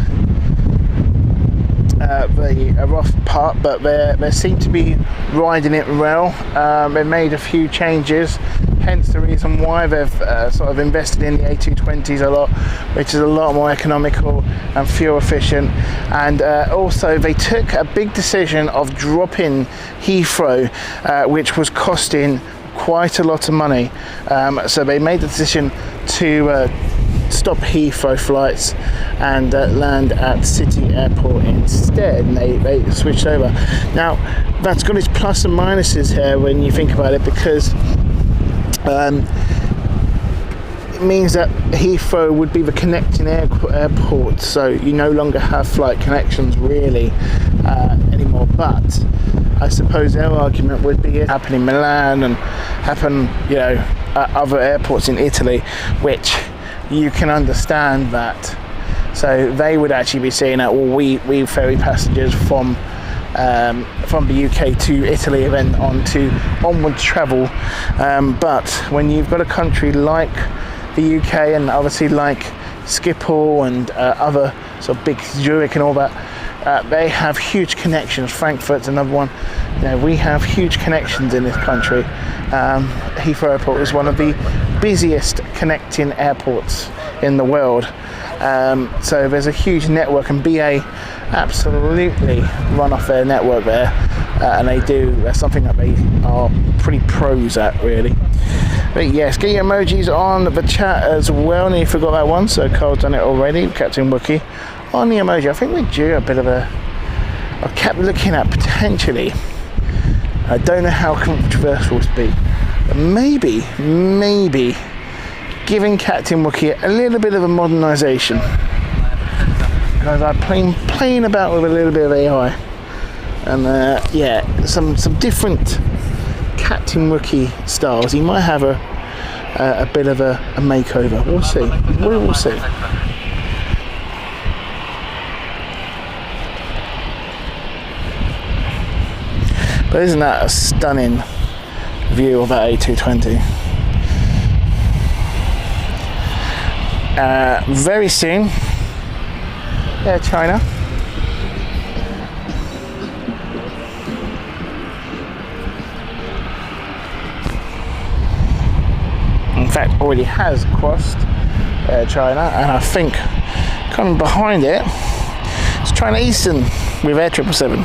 rough part, but they seem to be riding it well. They made a few changes, hence the reason why they've sort of invested in the A220s a lot, which is a lot more economical and fuel efficient. And also they took a big decision of dropping Heathrow, which was costing quite a lot of money. So they made the decision to stop Heathrow flights and land at City Airport instead, and they switched over. Now that's got its plus and minuses here when you think about it, because it means that Heathrow would be the connecting airport, so you no longer have flight connections really anymore. But I suppose their argument would be it happen in Milan and happen, you know, at other airports in Italy, which you can understand that. So they would actually be saying that, well, we ferry passengers from the UK to Italy and then on to onward travel. But when you've got a country like the UK and obviously like Schiphol and other sort of big Zurich and all that, they have huge connections. Frankfurt's another one. You know, we have huge connections in this country. Heathrow Airport is one of the busiest connecting airports in the world. So there's a huge network, and BA absolutely run off their network there, and that's something that they are pretty pros at, really. But yes, get your emojis on the chat as well, and you forgot that one, so Carl's done it already. Captain Wookie on the emoji. I think we're due a bit of a... I kept looking at potentially, I don't know how controversial it's be, but maybe giving Captain Wookie a little bit of a modernisation, because I'm playing about with a little bit of AI, and yeah, some different Captain Wookie styles. He might have a bit of a makeover. We'll see. We will see. But isn't that a stunning view of that A220. Very soon, Air China. In fact, already has crossed Air China, and I think coming behind it, it's China Eastern with Air 777.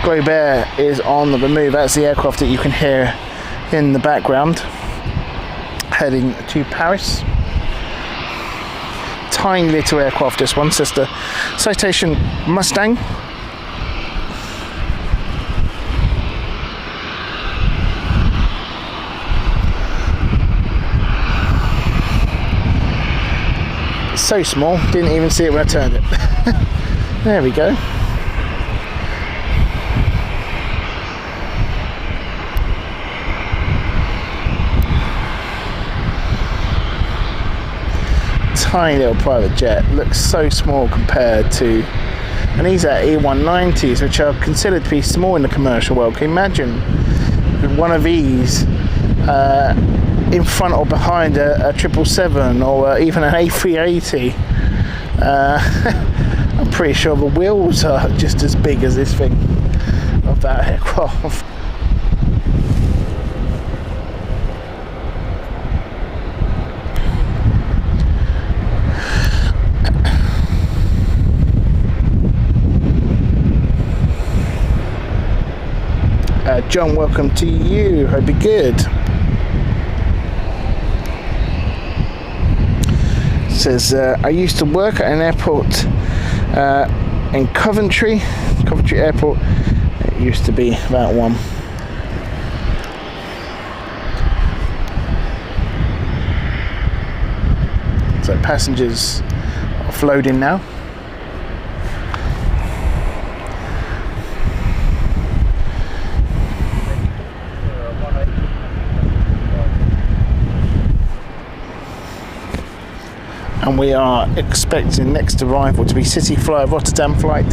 Globe Air is on the move. That's the aircraft that you can hear in the background, heading to Paris. Tiny little aircraft, this one, sister Citation Mustang. So small, didn't even see it when I turned it. There we go. Tiny little private jet, looks so small compared to, and these are E190s, which are considered to be small in the commercial world. Can you imagine one of these in front or behind a 777 or even an A380? I'm pretty sure the wheels are just as big as this thing of that aircraft. John, welcome to you. Hope you're good. Says, I used to work at an airport in Coventry Airport. It used to be that one. So passengers offloading now. And we are expecting next arrival to be City Flight Rotterdam flight.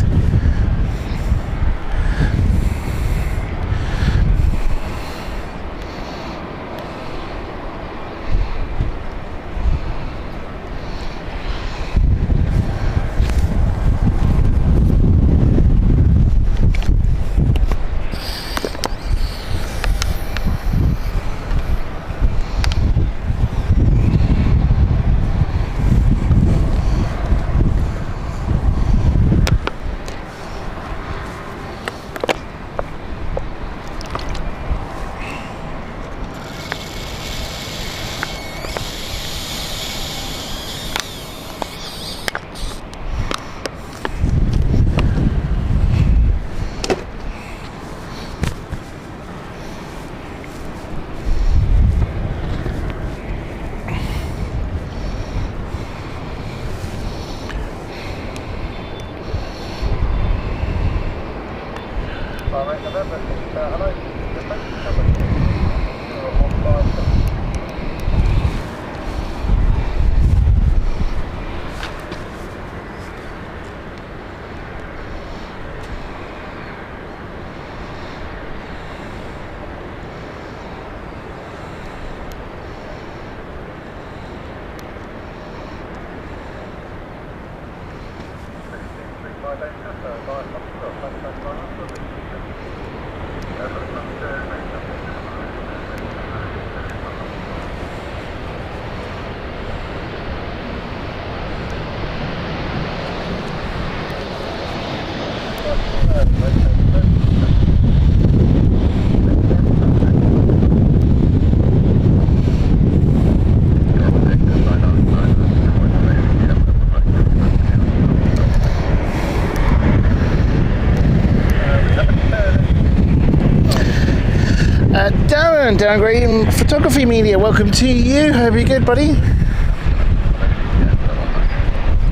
Darren Green, Photography Media, welcome to you. Hope you're good, buddy.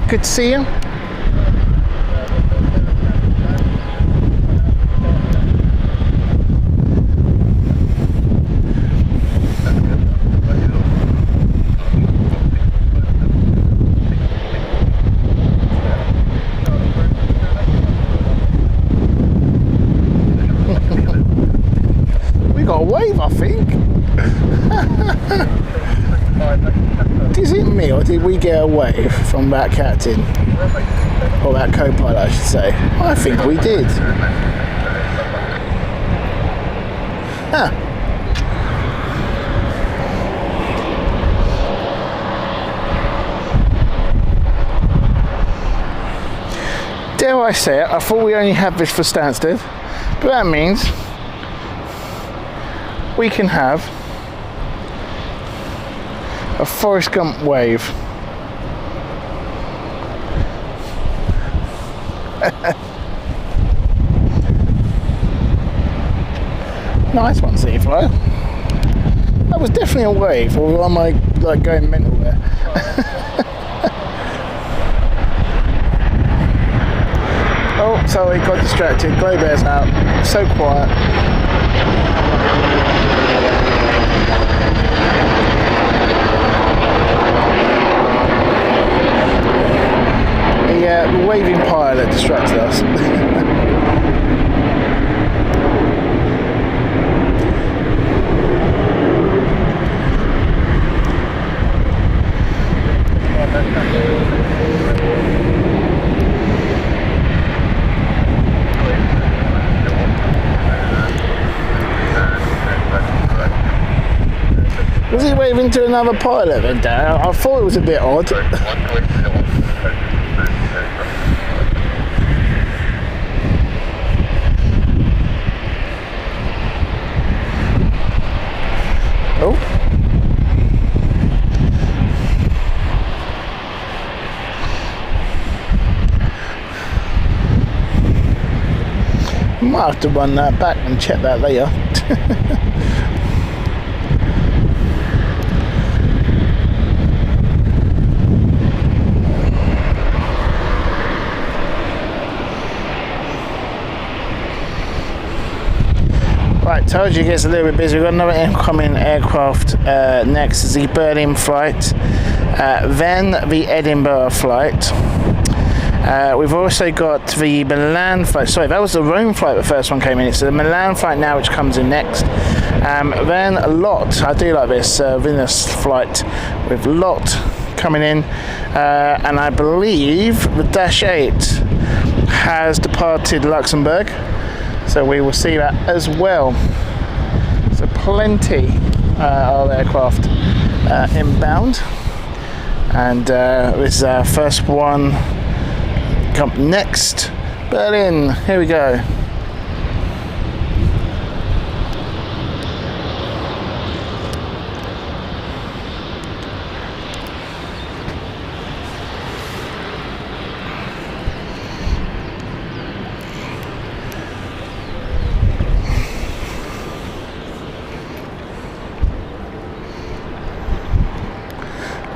Good to see you. or did we get a wave from that captain? Or that co-pilot, I should say. I think we did. Huh. Dare I say it, I thought we only had this for Stansted, but that means we can have a Forrest Gump wave. Nice one, Seafly. That was definitely a wave, or am I like going mental there? Oh, sorry, got distracted. Glow bear's out. So quiet. The waving pilot distracted us. Was he waving to another pilot then, Dan? I thought it was a bit odd. Oh. Might have to run that back and check that later. Right, told you it gets a little bit busy. We've got another incoming aircraft next is the Berlin flight, then the Edinburgh flight. We've also got the Milan flight. Sorry, that was the Rome flight. The first one came in. It's the Milan flight now, which comes in next. Then a lot. I do like this Venus flight with Lot coming in, and I believe the Dash 8 has departed Luxembourg. So we will see that as well. So plenty of aircraft inbound, and this is our first one. Come next, Berlin. Here we go.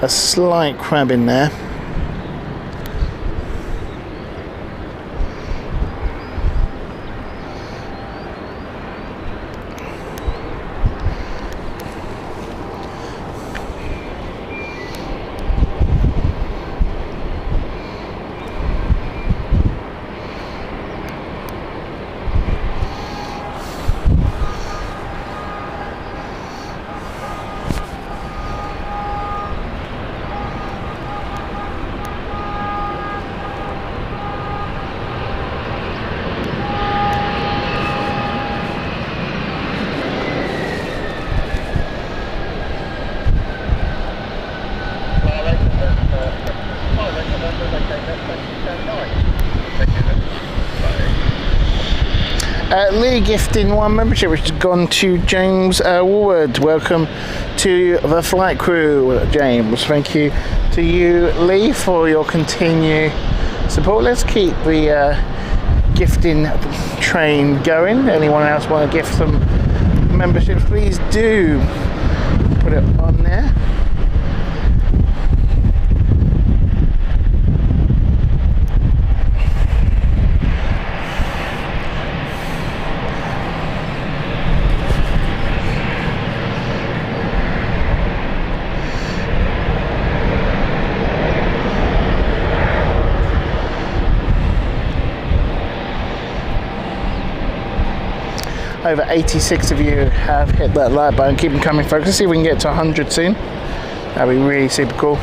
A slight crab in there. Lee gifting one membership, which has gone to James Woolward. Welcome to the flight crew, James. Thank you to you, Lee, for your continued support. Let's keep the gifting train going. Anyone else want to gift some memberships, please do put it on there. Over 86 of you have hit that like button. Keep them coming, folks. Let's see if we can get to 100 soon. That'd be really super cool.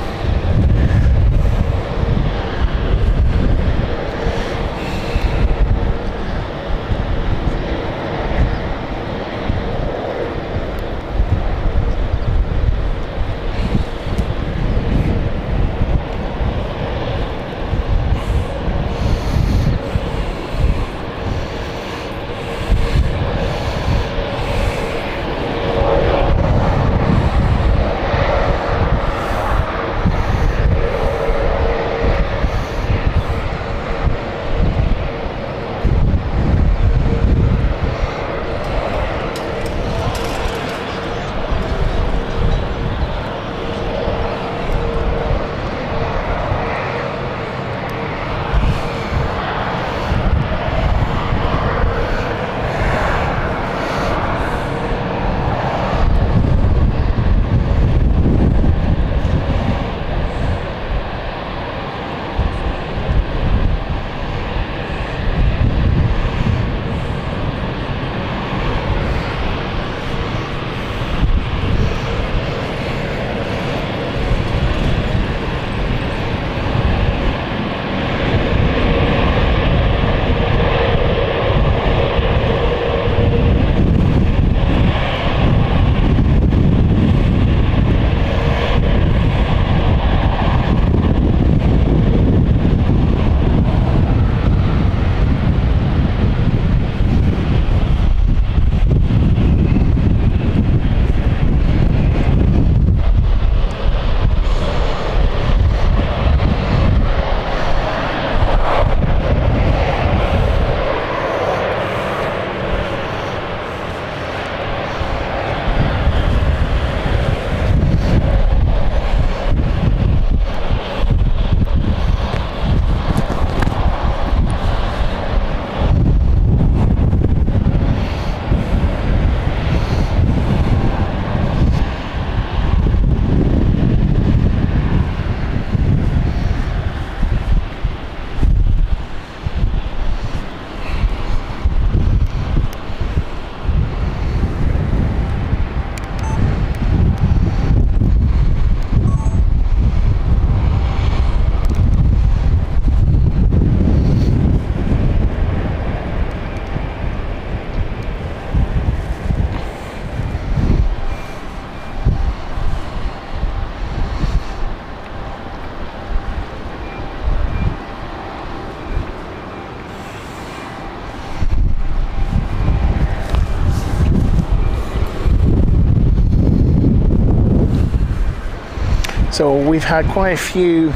So we've had quite a few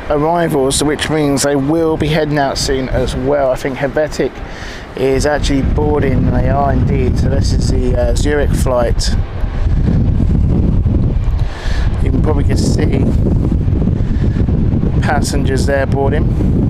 arrivals, which means they will be heading out soon as well. I think Helvetic is actually boarding. They are indeed. So this is the Zurich flight. You can probably just see passengers there boarding.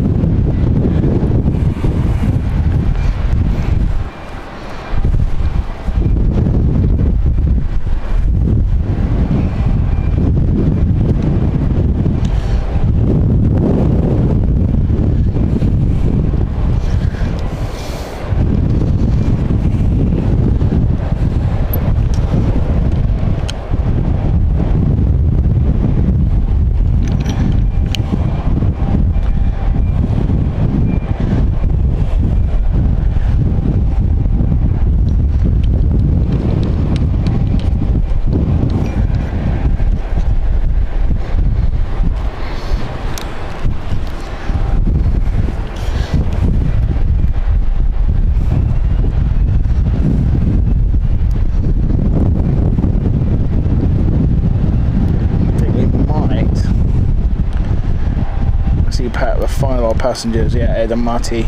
The final passengers, yeah, Ed and Marty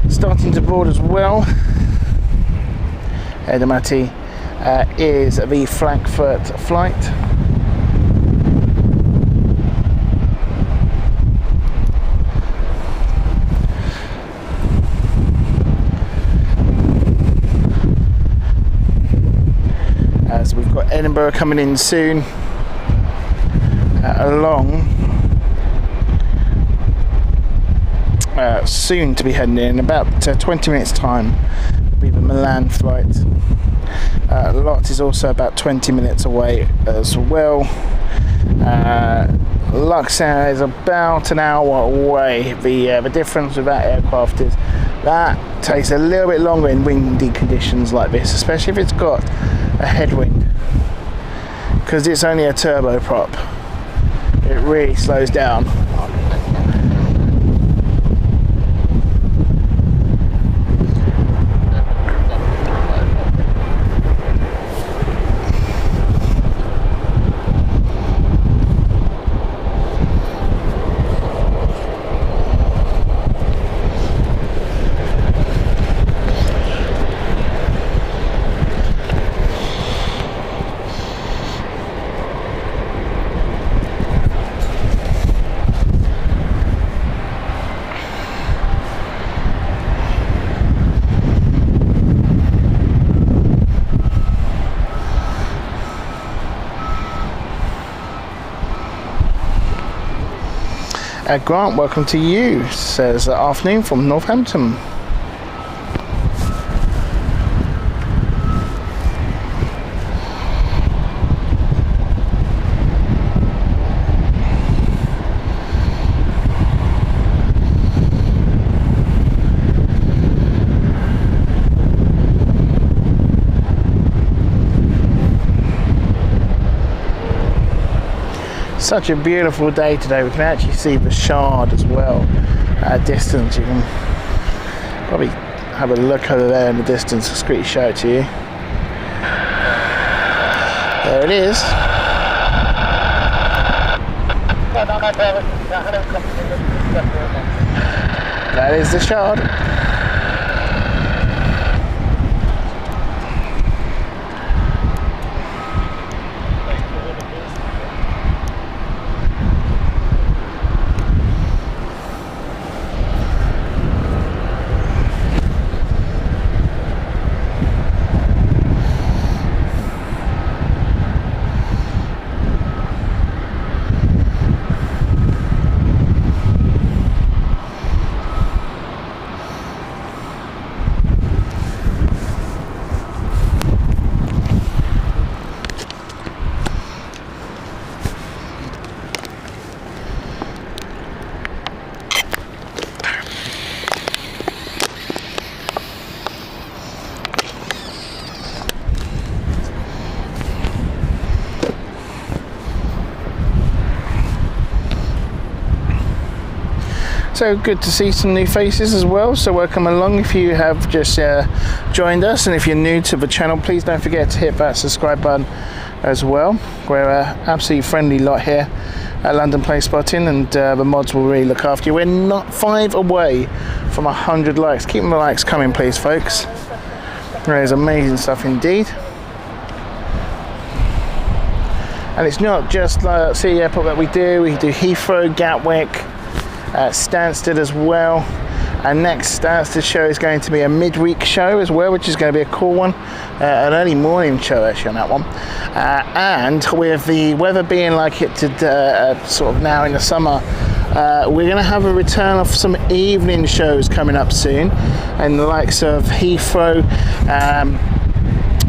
starting to board as well. Ed and Marty is the Frankfurt flight. As we've got Edinburgh coming in soon, along. Soon to be heading in about 20 minutes time will be the Milan flight. Lot is also about 20 minutes away as well. Luxembourg is about an hour away. The difference with that aircraft is that takes a little bit longer in windy conditions like this, especially if it's got a headwind, because it's only a turboprop. It really slows down. Grant, welcome to you, says afternoon from Northampton. Such a beautiful day today. We can actually see the Shard as well at a distance. You can probably have a look over there in the distance. I'll quickly show it to you. There it is. That is the Shard. So good to see some new faces as well, so welcome along if you have just joined us, and if you're new to the channel, please don't forget to hit that subscribe button as well. We're an absolutely friendly lot here at London Planespotting, and the mods will really look after you. We're not 5 away from 100 likes. Keep the likes coming, please, folks. There's amazing stuff indeed. And it's not just like City Airport that we do Heathrow, Gatwick, Stansted as well. Our next Stansted show is going to be a midweek show as well, which is going to be a cool one, an early morning show actually on that one. And with the weather being like it did sort of now in the summer, we're going to have a return of some evening shows coming up soon, and the likes of Heathrow.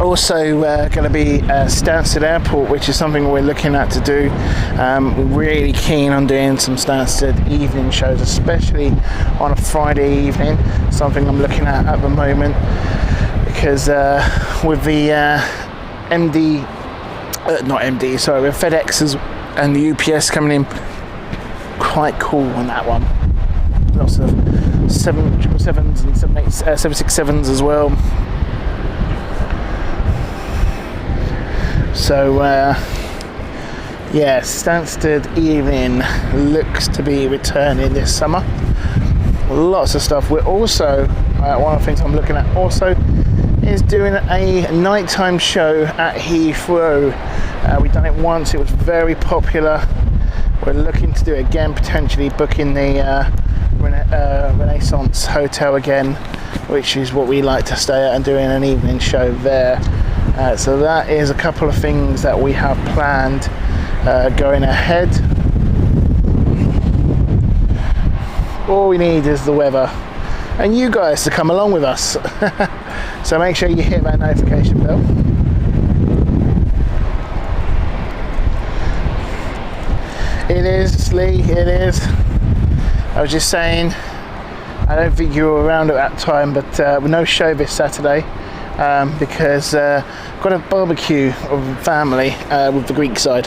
Also going to be Stansted Airport, which is something we're looking at to do. We're really keen on doing some Stansted evening shows, especially on a Friday evening, something I'm looking at the moment, because with the with FedEx and the UPS coming in, quite cool on that one. Lots of 777s and 767s as well. So yeah, Stansted evening looks to be returning this summer. Lots of stuff. We're also one of the things I'm looking at also is doing a nighttime show at Heathrow. We've done it once, it was very popular. We're looking to do it again, potentially booking the Renaissance Hotel again, which is what we like to stay at, and doing an evening show there. So that is a couple of things that we have planned going ahead. All we need is the weather and you guys to come along with us. So make sure you hit that notification bell. It is, Lee, it is. I was just saying, I don't think you were around at that time, but no show this Saturday. Because got a barbecue of family with the Greek side.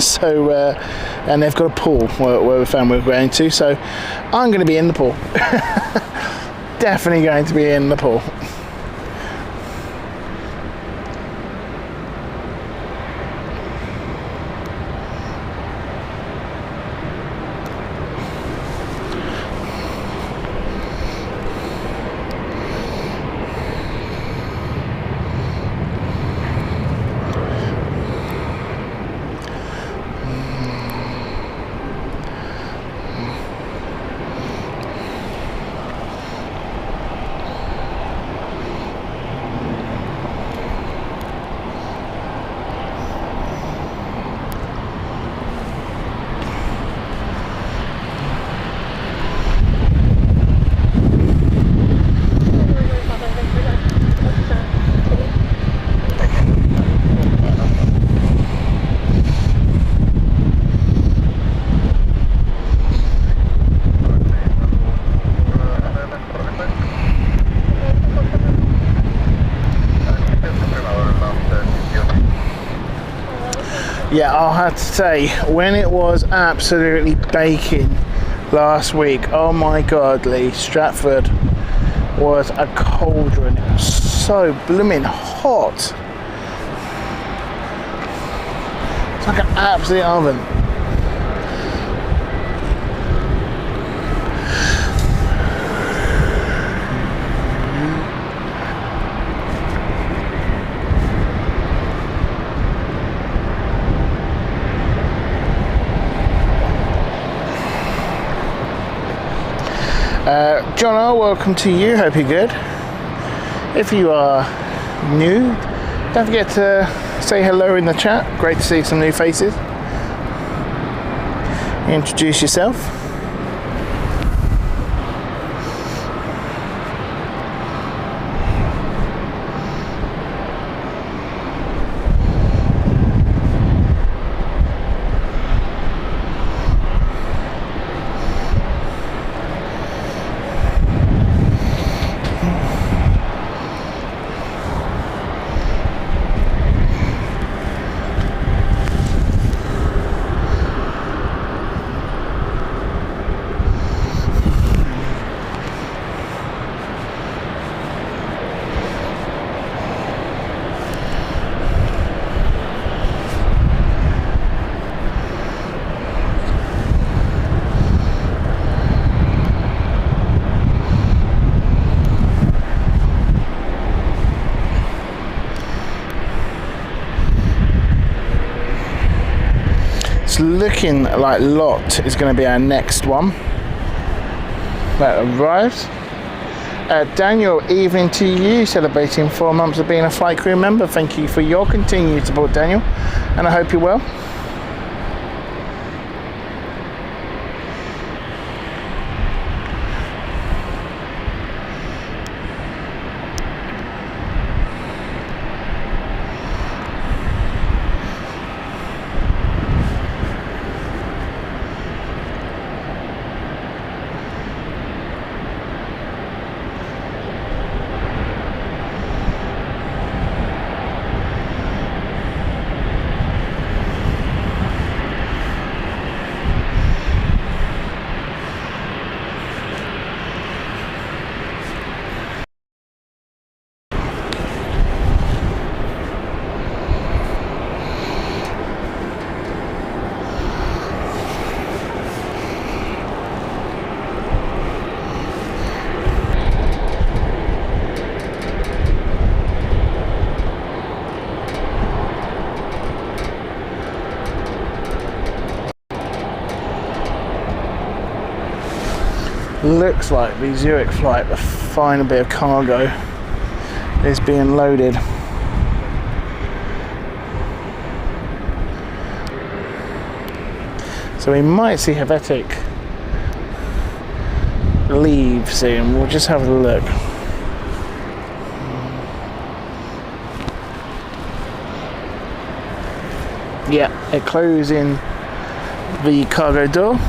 So and they've got a pool where the family we're going to, so I'm going to be in the pool. Definitely going to be in the pool. Yeah, I'll have to say, when it was absolutely baking last week, oh my god, Lee, Stratford was a cauldron. It was so blooming hot. It's like an absolute oven. John R, welcome to you, hope you're good. If you are new, don't forget to say hello in the chat. Great to see some new faces. Introduce yourself. looking like Lot is going to be our next one that arrives. Daniel, evening to you, celebrating 4 months of being a flight crew member. Thank you for your continued support, Daniel, and I hope you're well. Looks like the Zurich flight, the final bit of cargo is being loaded. So we might see Helvetic leave soon. We'll just have a look. Yeah, they're closing the cargo door.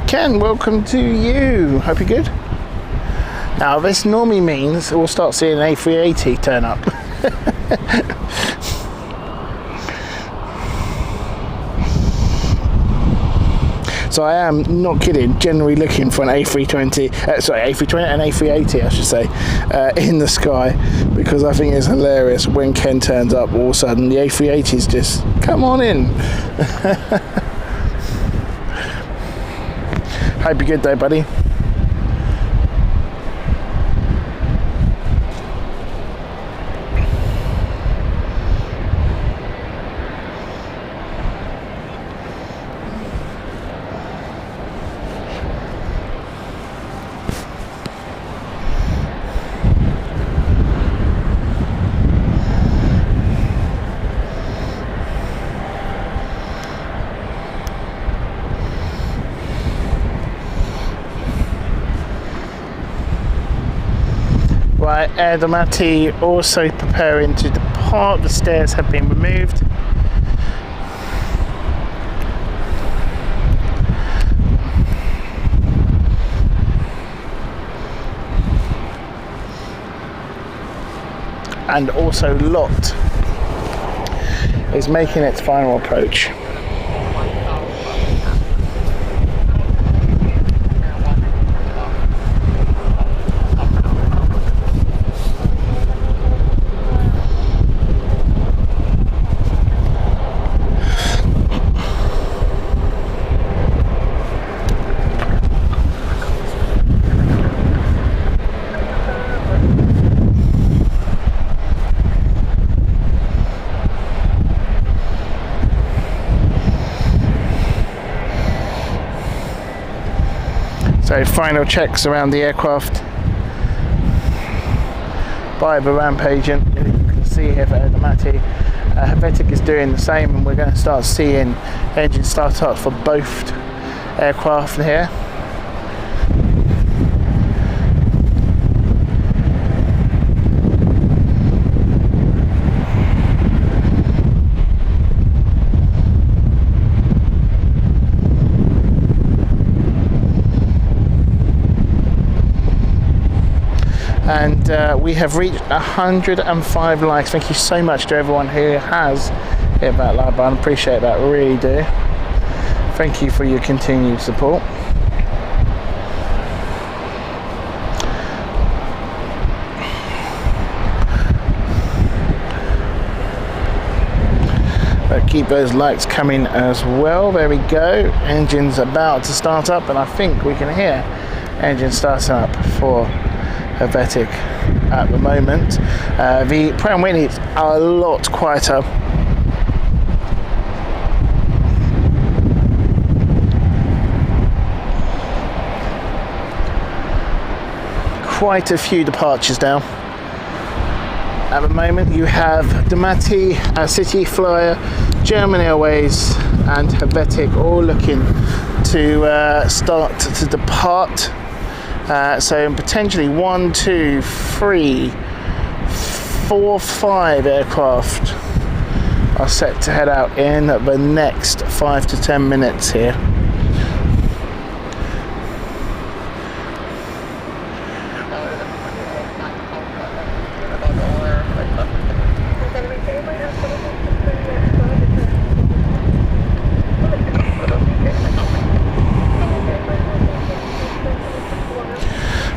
Ken, welcome to you. Hope you're good. Now, this normally means we'll start seeing an A380 turn up. So I am not kidding, generally looking for an A320, A320 and A380 I should say, in the sky, because I think it's hilarious when Ken turns up all of a sudden the A380s just come on in. Hope you're good though, buddy. Right, Air Domati also preparing to depart. The stairs have been removed. And also Lot is making its final approach. So final checks around the aircraft by the ramp agent. You can see here for Air Domati. Helvetic is doing the same, and we're going to start seeing engine start up for both aircraft here. And we have reached 105 likes. Thank you so much to everyone who has hit that like button. Appreciate that, really do. Thank you for your continued support. keep those lights coming as well. There we go. Engine's about to start up, and I think we can hear engine starting up for Helvetic at the moment. The Pratt & Whitney's are a lot quieter. Quite a few departures now. At the moment you have Domati, City Flyer, German Airways and Helvetic all looking to start to depart. So potentially 1, 2, 3, 4, 5 aircraft are set to head out in the next 5 to 10 minutes here.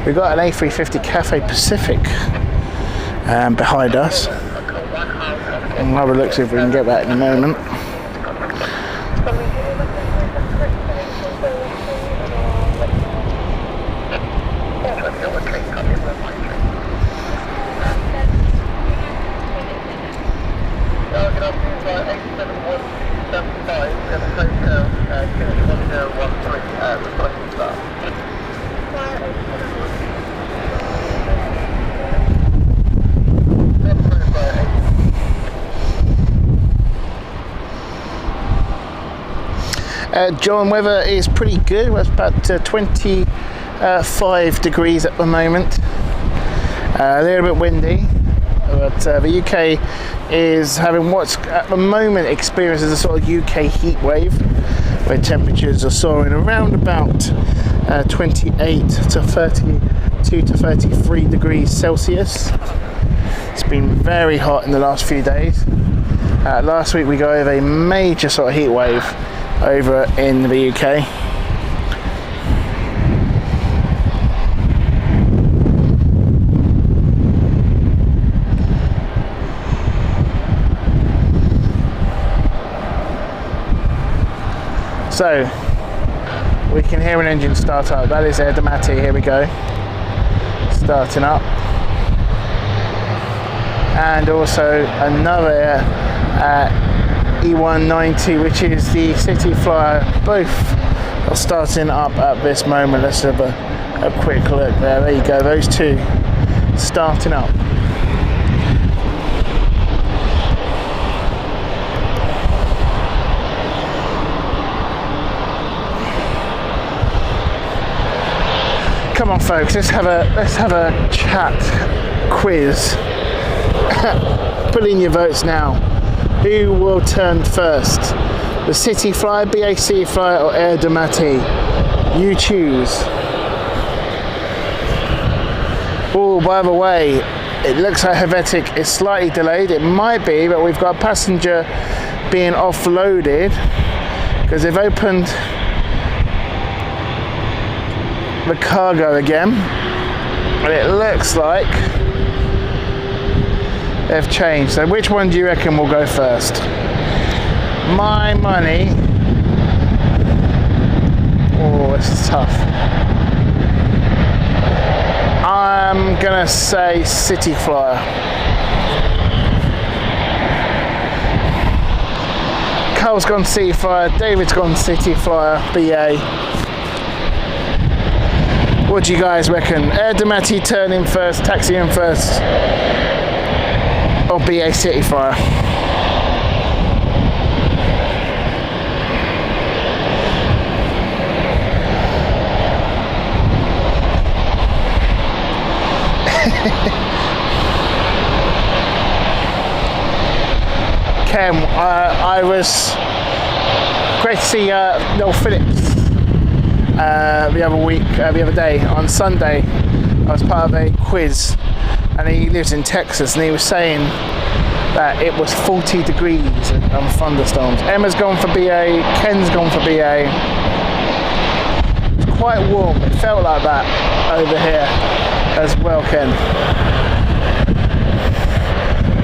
We've got an A350 Cathay Pacific behind us. And we'll have a look, see if we can get that in a moment. John, weather is pretty good. It's about 25 degrees at the moment. A little bit windy, but the UK is having what's at the moment experiences a sort of UK heat wave, where temperatures are soaring around about 28 to 32 to 33 degrees Celsius. It's been very hot in the last few days. Last week we got over a major sort of heat wave over in the UK. So we can hear an engine start up. That is Air Domati. Here we go, starting up, and also another E190, which is the City Flyer. Both are starting up at this moment. Let's have a quick look there. There you go, those two starting up. Come on folks, let's have a chat quiz. Put in your votes now. Who will turn first? The City Flyer, BAC Flyer or Air Domati? You choose. Oh, by the way, it looks like Helvetic is slightly delayed. It might be, but we've got a passenger being offloaded because they've opened the cargo again. And it looks like they've changed. So which one do you reckon will go first? My money. Oh, this is tough. I'm gonna say City Flyer. Carl's gone City Flyer, David's gone City Flyer, BA. What do you guys reckon? Air Domati turn in first, taxi in first, or BA City Flyer? Ken, I was great to see Noel Phillips the other day on Sunday. I was part of a quiz, and he lives in Texas, and he was saying that it was 40 degrees and thunderstorms. Emma's gone for BA, Ken's gone for BA. It's quite warm. It felt like that over here as well, Ken.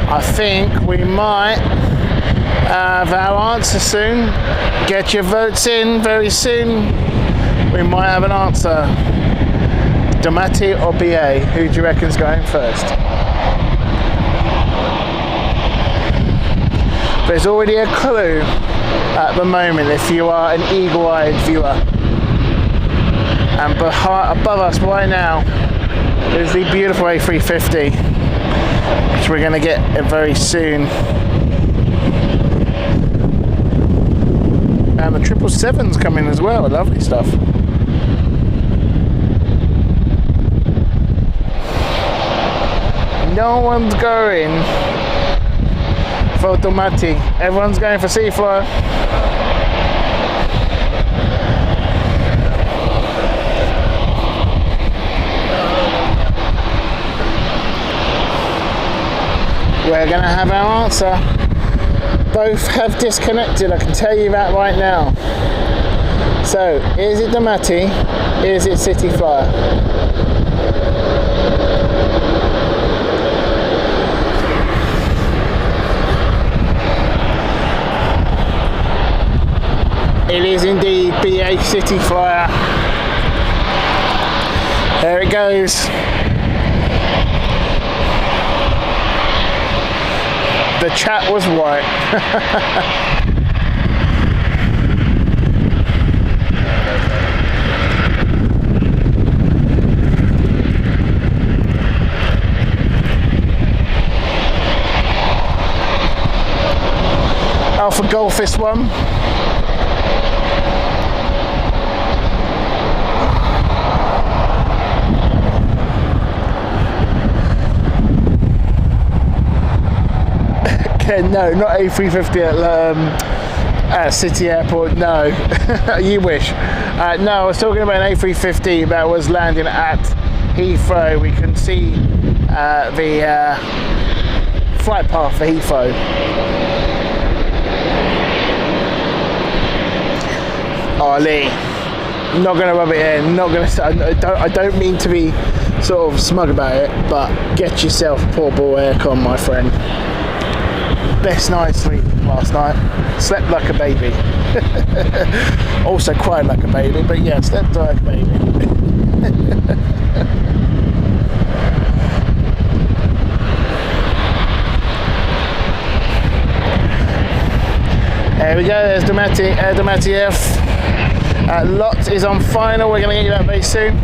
I think we might Have our answer soon. Get your votes in very soon. We might have an answer. Domati or BA? Who do you reckon's going first? There's already a clue at the moment if you are an eagle-eyed viewer. And above us right now is the beautiful A350, which we're going to get very soon. And the 777's coming as well, lovely stuff. No one's going for Domati. Everyone's going for Seaflower. We're going to have our answer. Both have disconnected, I can tell you that right now. So, is it Domati? Is it City Flyer? It is indeed BA City Flyer. There it goes. The chat was right. Alpha Golf this one. No, not A350 at City Airport, no. You wish. No, I was talking about an A350 that was landing at Heathrow. We can see the flight path for Heathrow. Oh, Lee, I'm not going to rub it in. I don't mean to be sort of smug about it, but get yourself portable aircon, my friend. Best night's sleep last night. Slept like a baby. Also cried like a baby, but yeah, slept like a baby. There we go, there's Domati F. Lot is on final, we're going to get you that very soon.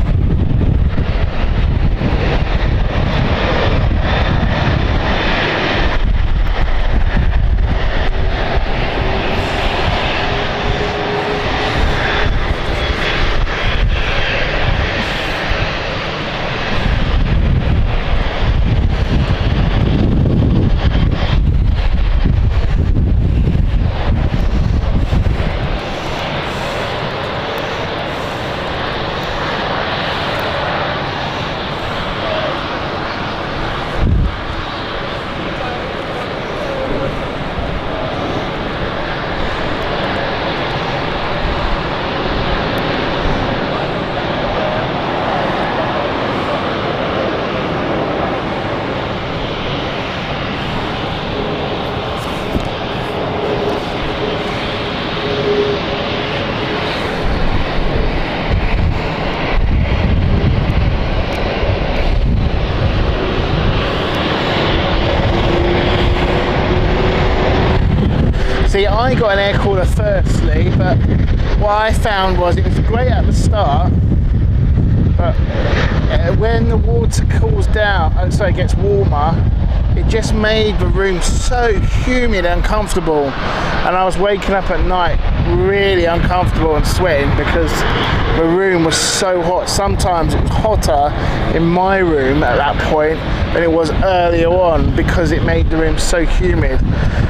See, I got an air cooler firstly, but what I found was it was great at the start, but when the water cools down, gets warmer, it just made the room so humid and uncomfortable, and I was waking up at night really uncomfortable and sweating because the room was so hot. Sometimes it was hotter in my room at that point than it was earlier on because it made the room so humid.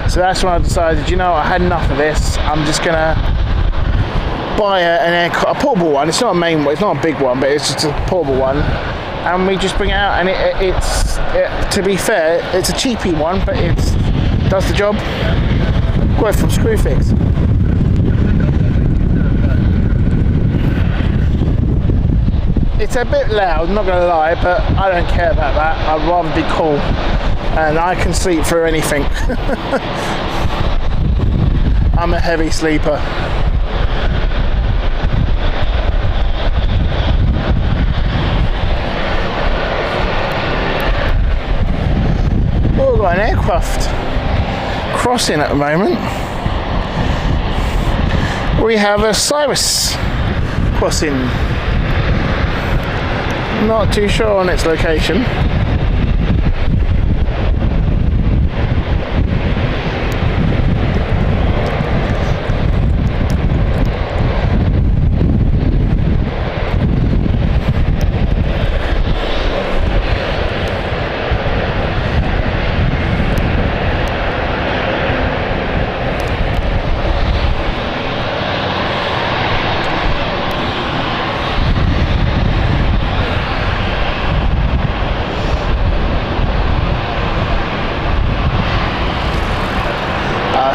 So that's when I decided, you know, I had enough of this. I'm just gonna buy a portable one. It's not a main one, it's not a big one, but it's just a portable one. And we just bring it out, and it's to be fair, it's a cheapy one, but it does the job. Got it from Screwfix. It's a bit loud, not gonna lie, but I don't care about that. I'd rather be cool, and I can sleep through anything. I'm a heavy sleeper. Oh, we've got an aircraft crossing at the moment. We have a Cyrus crossing. Not too sure on its location.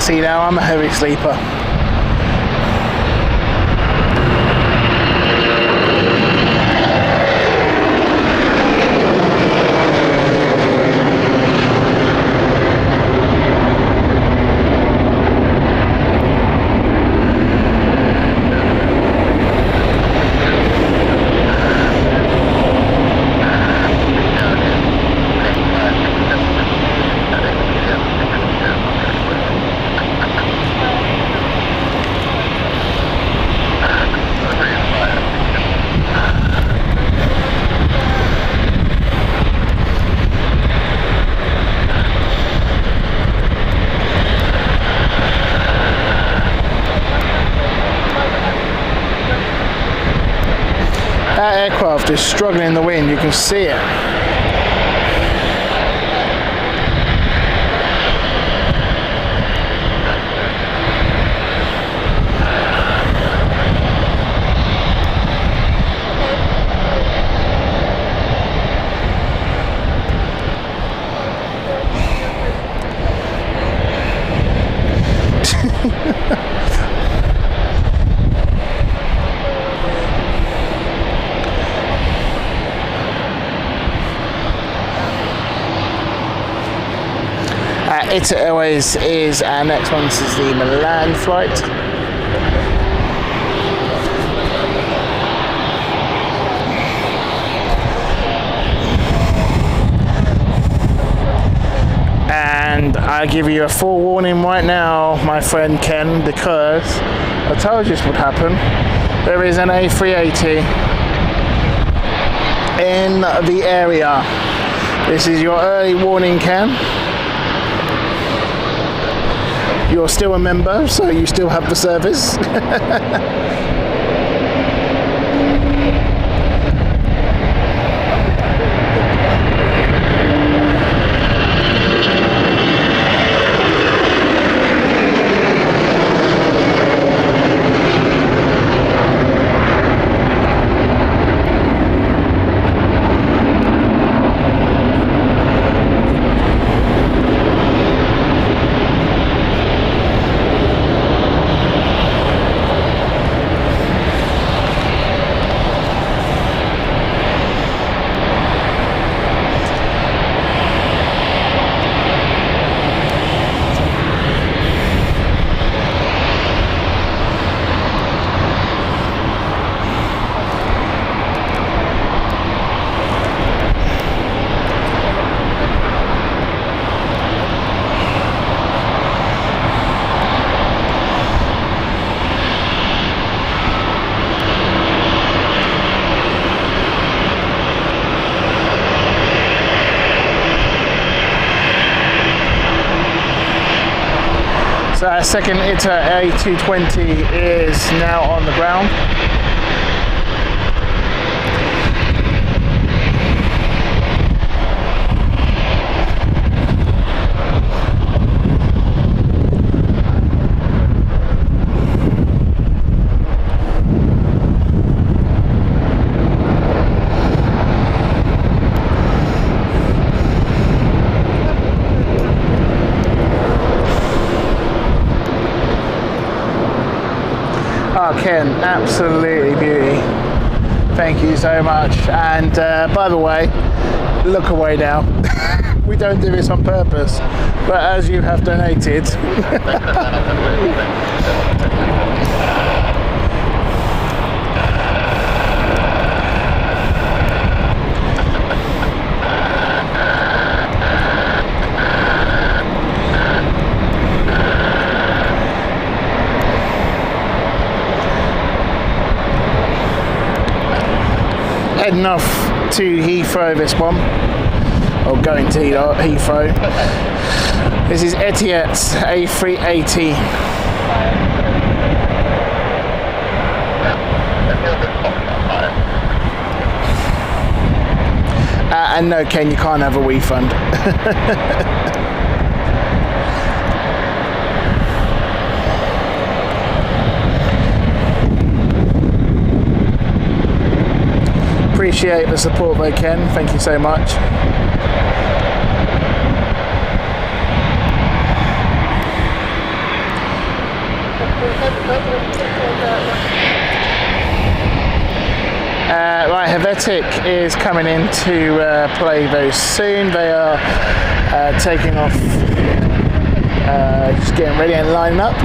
See, now I'm a heavy sleeper. That aircraft is struggling in the wind, you can see it. Ita Airways is our next one. This is the Milan flight. And I give you a forewarning right now, my friend Ken, because I told you this would happen. There is an A380 in the area. This is your early warning, Ken. You're still a member, so you still have the service. So our second ITA A220 is now on the ground. Oh, Ken, absolutely beauty. Thank you so much. And by the way, look away now. we don't do this on purpose, but as you have donated. Heading off to Heathrow, this one, or going to Heathrow. This is Etihad's A380. And no, Ken, you can't have a refund. Appreciate the support though, Ken. Thank you so much. Right, Helvetic is coming into play very soon. They are taking off, just getting ready and lining up.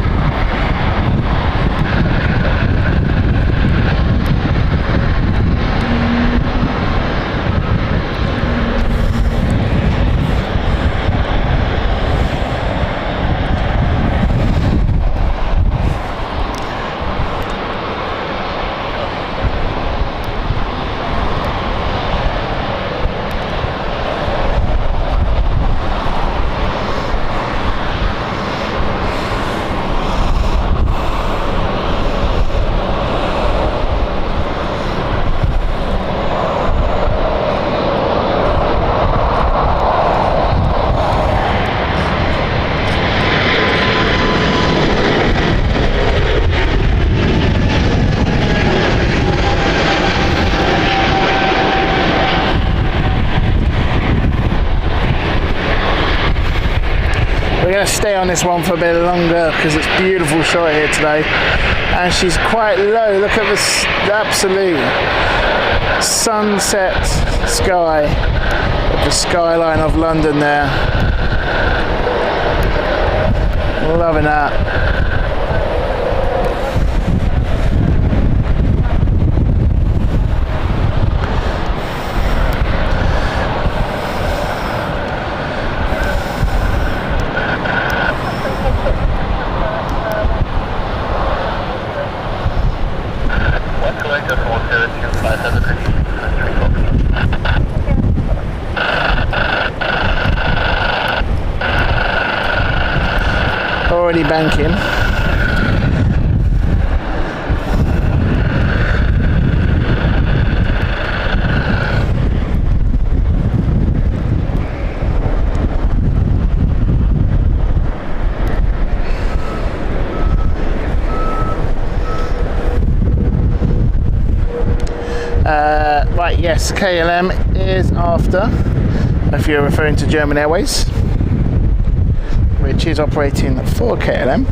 We're going to stay on this one for a bit longer because it's a beautiful shot here today, and she's quite low. Look at this absolute sunset sky, the skyline of London there. Loving that. Already banking. Right, yes, KLM is after, if you're referring to German Airways, which is operating for KLM.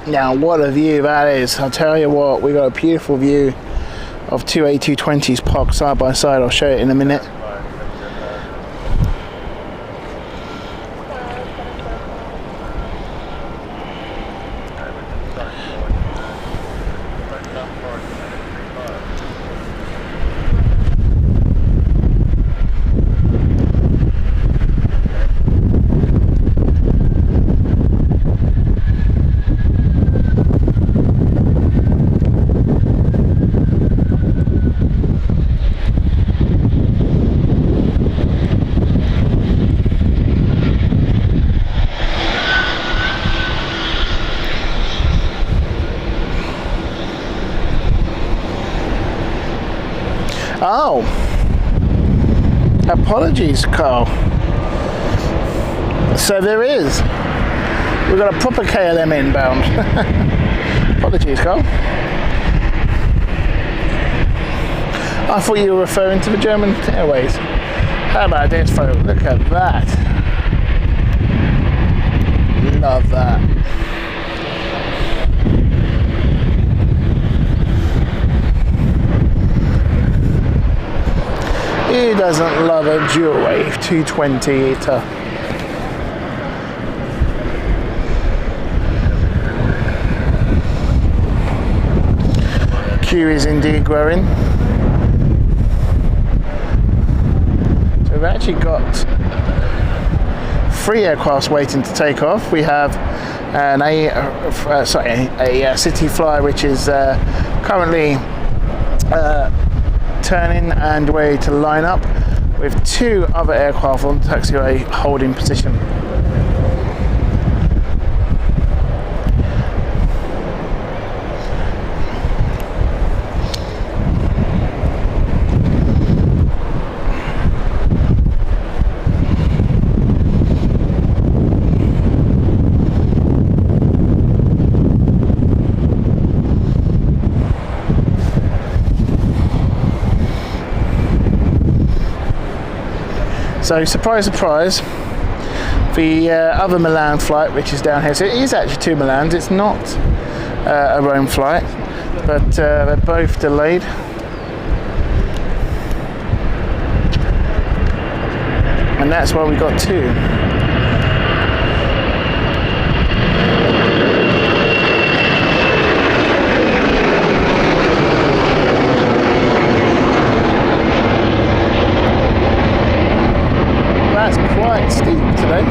Now what a view that is. I'll tell you what, we got a beautiful view of two A220s parked side by side. I'll show it in a minute. Apologies, Carl. So there is. We've got a proper KLM inbound. Apologies, Carl. I thought you were referring to the German Airways. How about this, folks? Look at that. Love that. Who doesn't love a dual wave 220 eater? Queue is indeed growing. So we've actually got 3 aircrafts waiting to take off. We have a City Flyer which is currently turning and ready to line up, with 2 other aircraft on taxiway holding position. So surprise, surprise, the other Milan flight, which is down here, so it is actually 2 Milans, it's not a Rome flight, but they're both delayed. And that's why we got 2. That's quite steep today.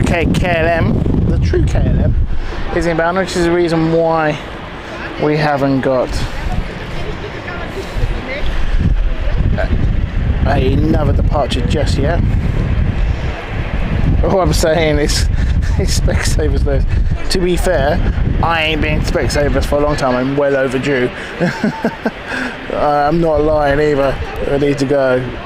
Okay, KLM, the true KLM, is inbound, which is the reason why we haven't got another departure just yet. All I'm saying is Specsavers list. To be fair, I ain't been Specsavers for a long time. I'm well overdue. I'm not lying either. I need to go.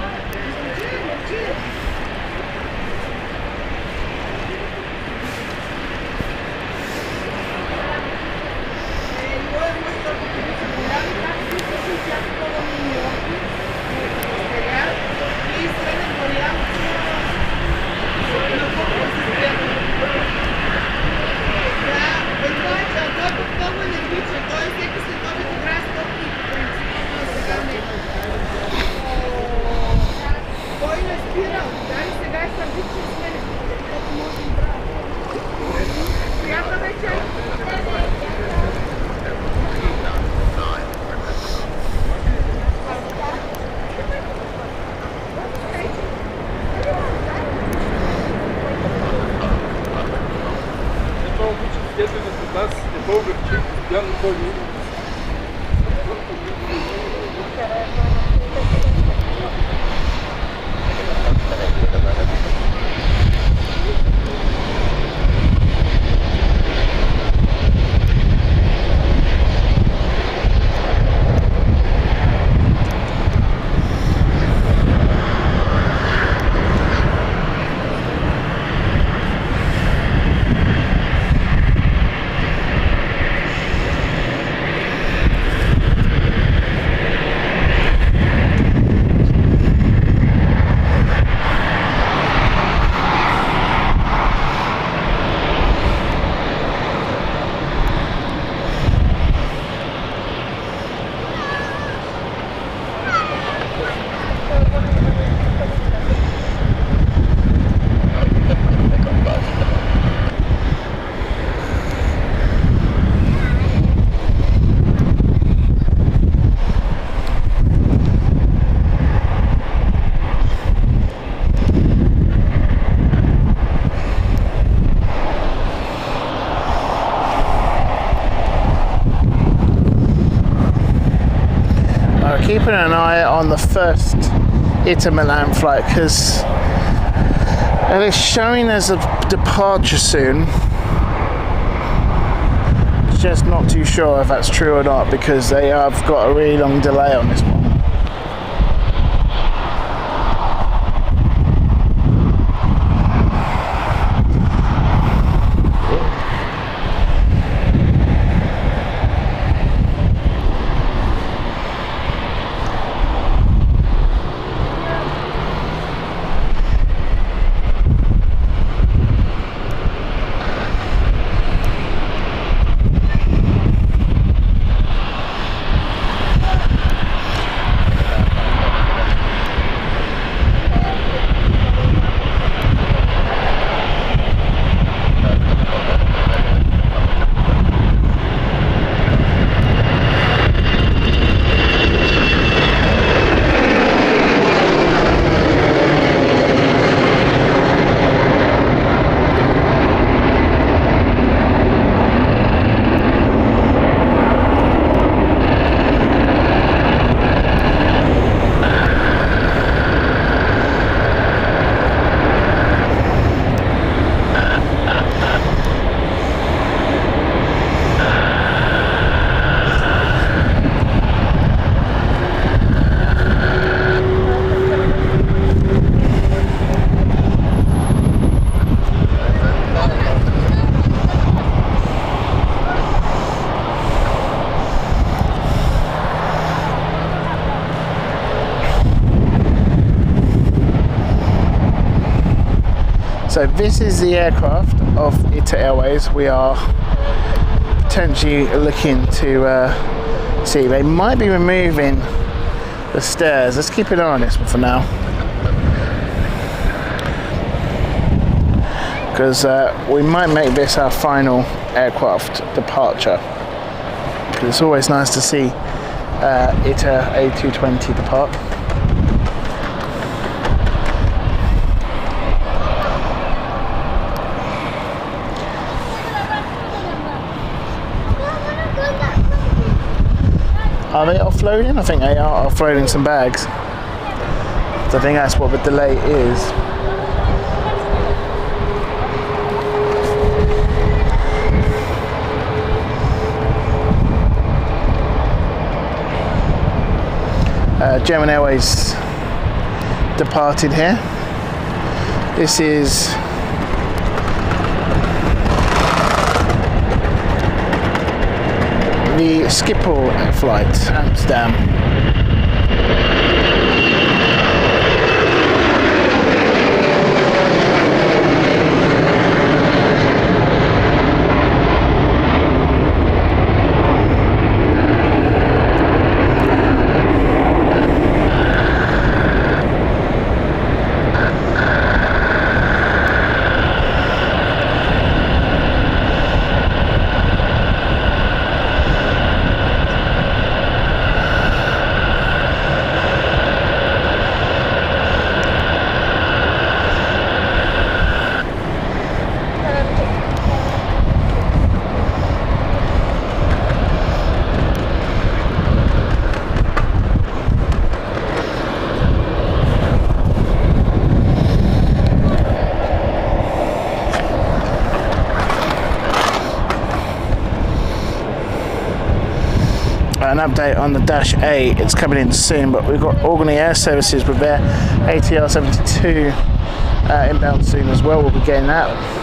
keeping an eye on the first Inter Milan flight because it's showing as a departure soon. Just not too sure if that's true or not because they have got a really long delay on this one. So this is the aircraft of ITA Airways. We are potentially looking to see. They might be removing the stairs. Let's keep an eye on this one for now. Because we might make this our final aircraft departure. Because it's always nice to see ITA A220 depart. Are they offloading? I think they are offloading some bags. So I think that's what the delay is. German Airways departed here. This is the Schiphol flight, Amsterdam. An update on the Dash 8, it's coming in soon, but we've got Albany Air Services with their ATR 72 inbound soon as well. We'll be getting that.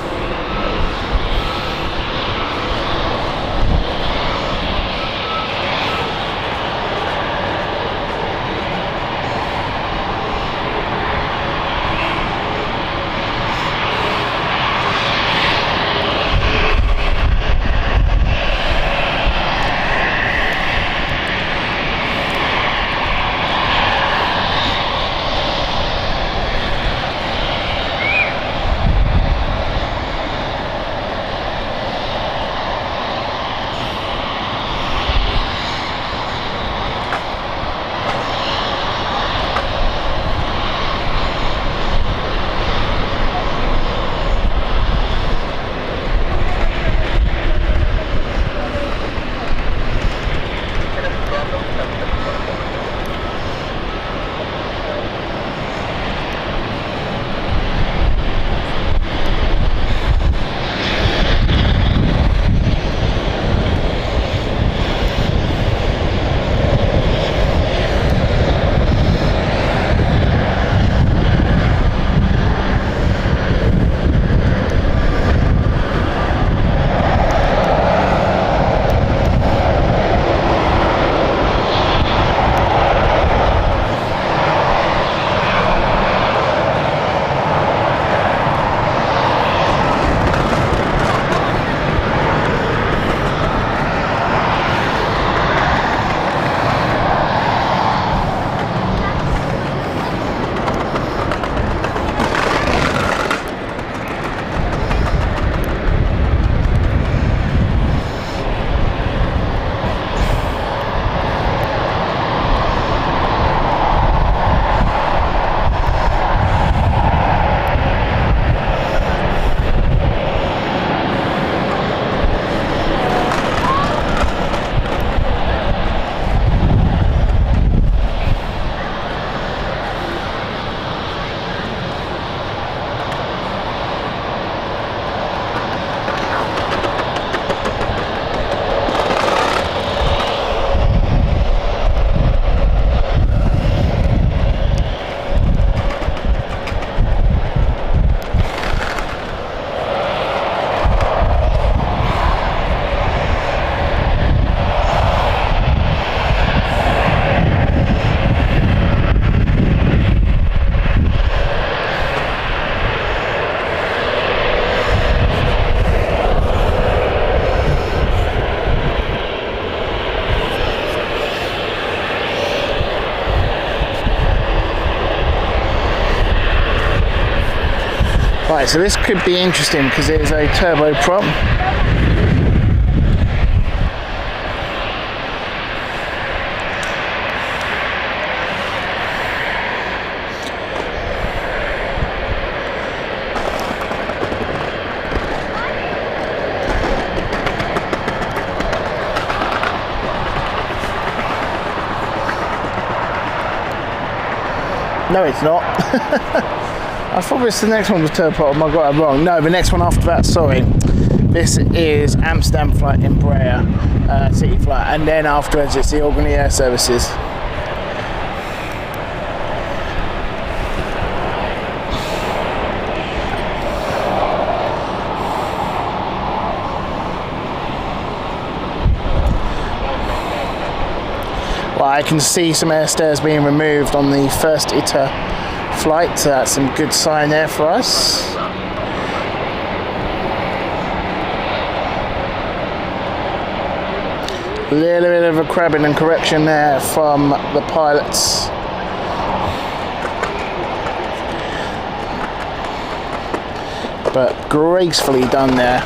Right, so this could be interesting because it is a turboprop. No, it's not. I thought this the next one was turboprop. I got it wrong. No, the next one after that, sorry. This is Amsterdam flight Embraer city flight, and then afterwards it's the Albany Air Services. Well, I can see some air stairs being removed on the first ITA flight, so that's some good sign there for us. A little bit of a crabbing and correction there from the pilots. But gracefully done there.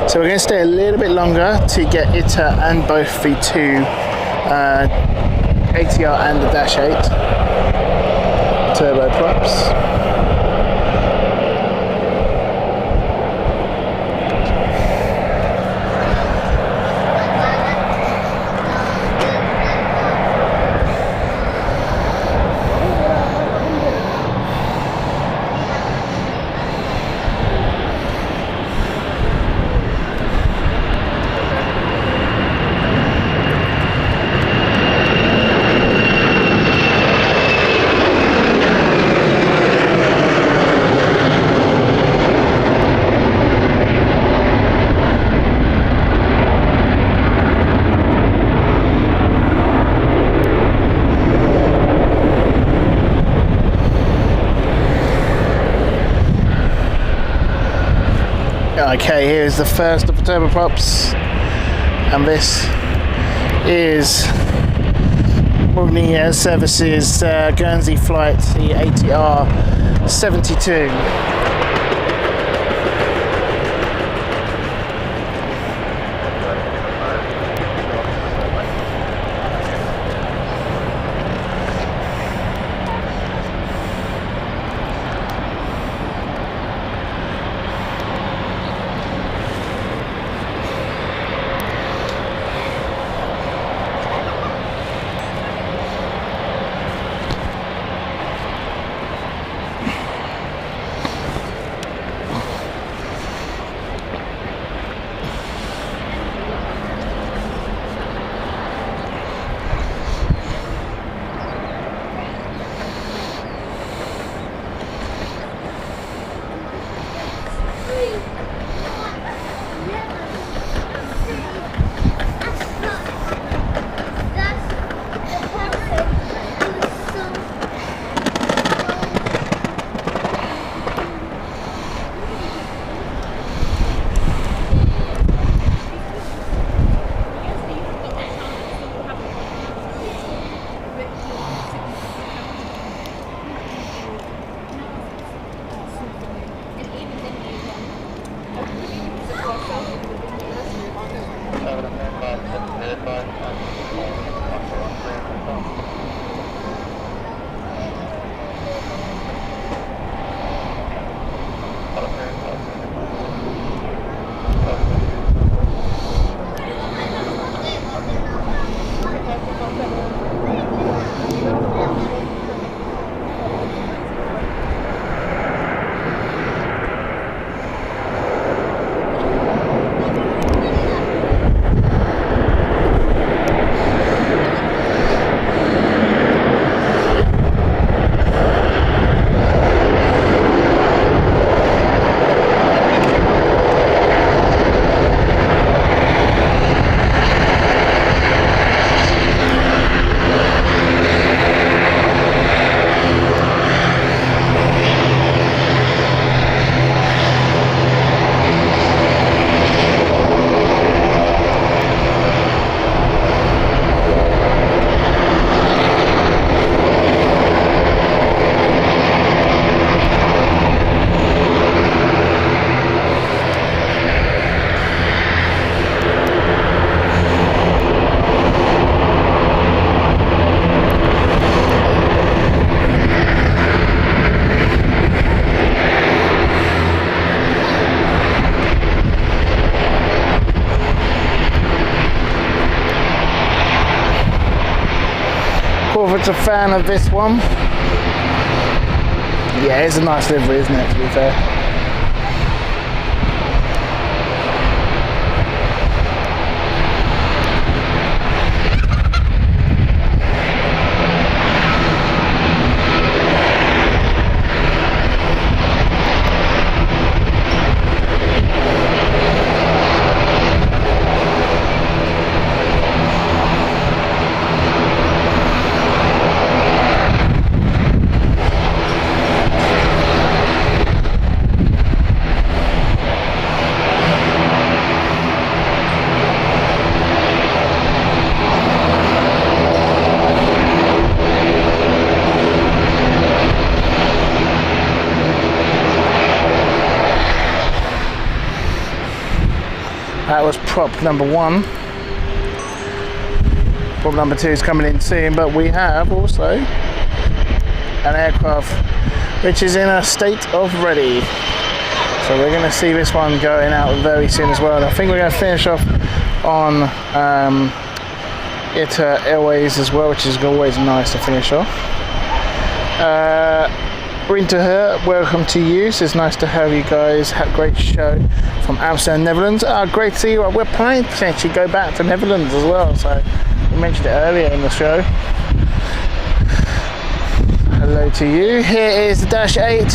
So we're going to stay a little bit longer to get ITA and both the two ATR and the Dash 8 turboprops. Okay, here's the first of the turboprops, and this is Albany Air Services Guernsey flight, the ATR 72. Corvold's a fan of this one. Yeah, it's a nice livery, isn't it, to be fair? That was prop number 1. Prop number 2 is coming in soon, but we have also an aircraft which is in a state of ready. So we're going to see this one going out very soon as well. And I think we're going to finish off on ITA Airways as well, which is always nice to finish off. Winter, welcome to you. So it's nice to have you guys. Had a great show from Amsterdam, Netherlands. Great to see you. We're planning to potentially go back to Netherlands as well. So we mentioned it earlier in the show. Hello to you. Here is the Dash 8.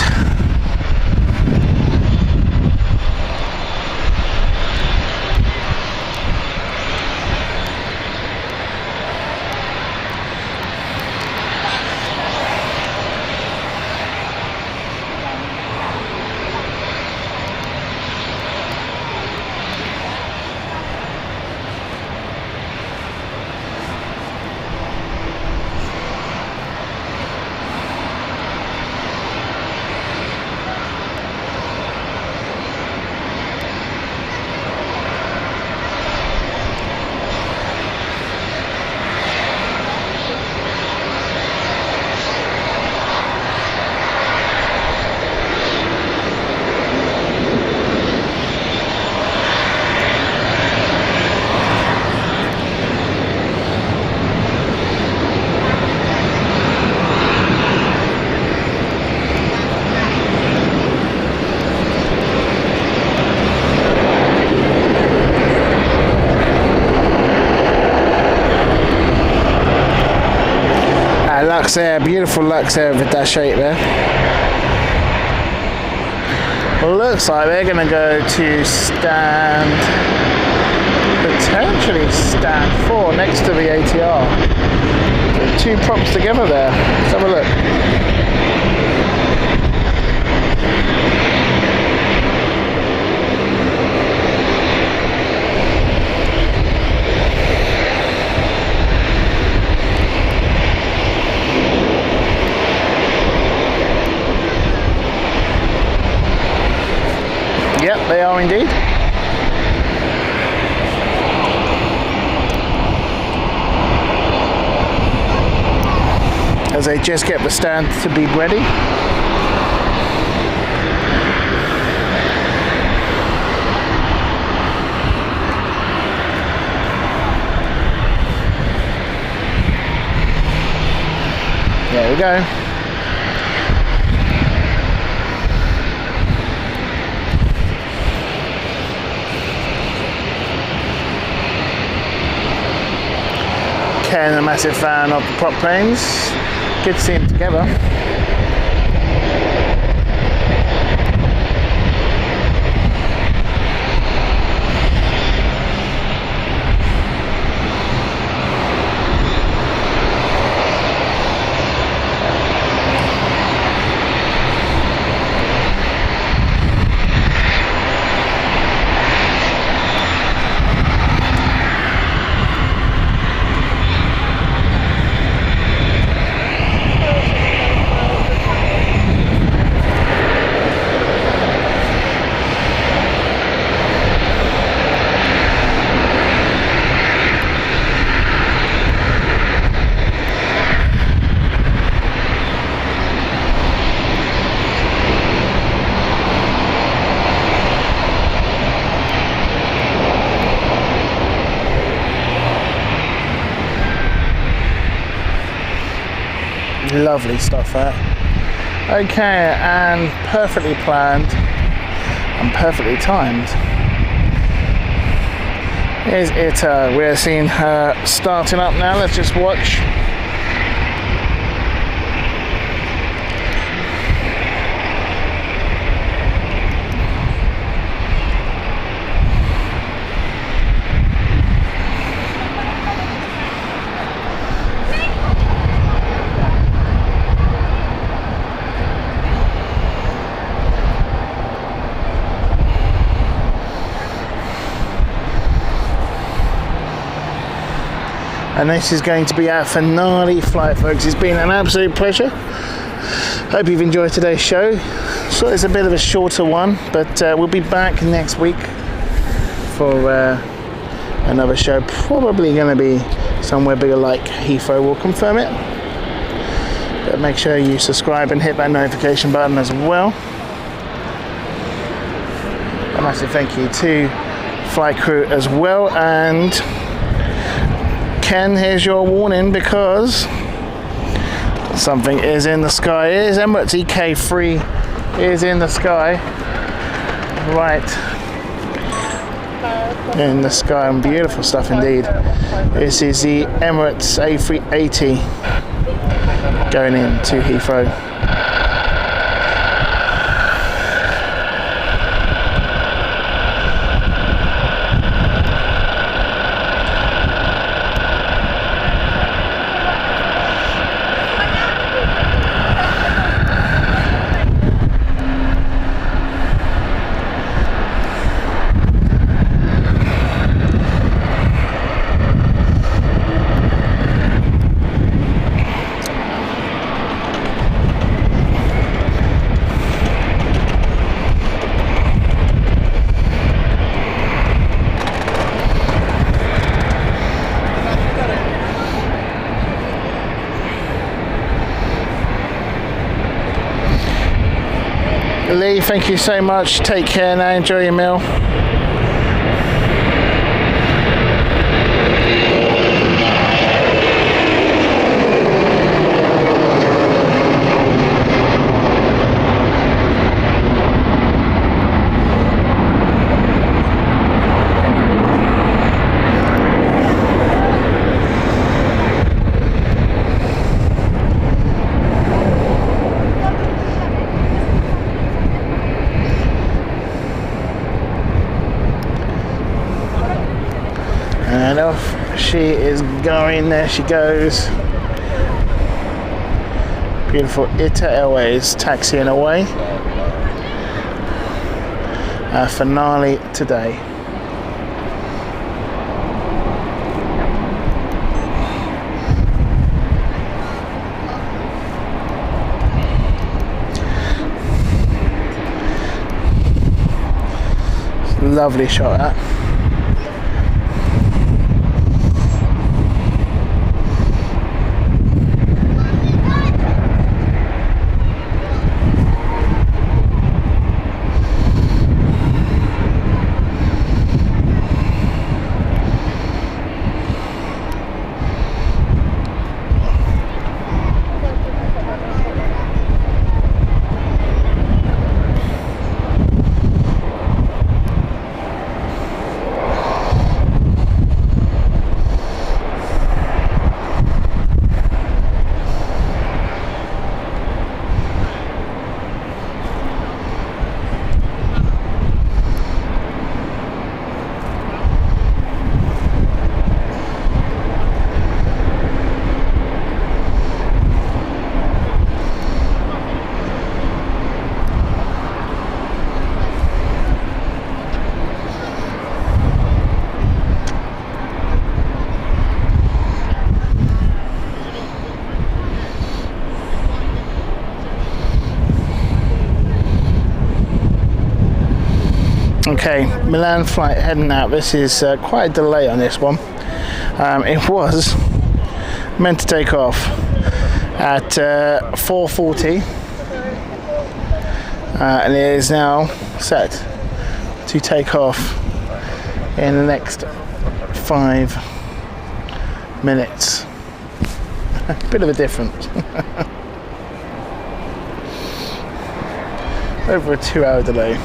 Luxair, beautiful Luxair with the Dash 8 there. Well, looks like they're going to go to potentially stand 4 next to the ATR. Put 2 props together there. Let's have a look. Yep, they are indeed. as they just get the stand to be ready. There we go. Ken, a massive fan of the prop planes. Good to see them together. Lovely stuff there. Okay, and perfectly planned and perfectly timed. Here's Ita. We're seeing her starting up now. Let's just watch. And this is going to be our finale flight, folks. It's been an absolute pleasure. Hope you've enjoyed today's show. So it's a bit of a shorter one, but we'll be back next week for another show. Probably going to be somewhere bigger like Heathrow. We'll confirm it. But make sure you subscribe and hit that notification button as well. A massive thank you to flight crew as well. And Ken, here's your warning because something is in the sky. It is Emirates EK3 is in the sky. Right in the sky, and beautiful stuff indeed. This is the Emirates A380 going into Heathrow. Lee, thank you so much. Take care now. Enjoy your meal. And off she is going. There she goes. Beautiful ITA Airways taxiing away. Our finale today. Lovely shot that. Milan flight heading out. This is quite a delay on this one. It was meant to take off at 4:40, and it is now set to take off in the next 5 minutes. Bit of a difference. Over a 2-hour delay.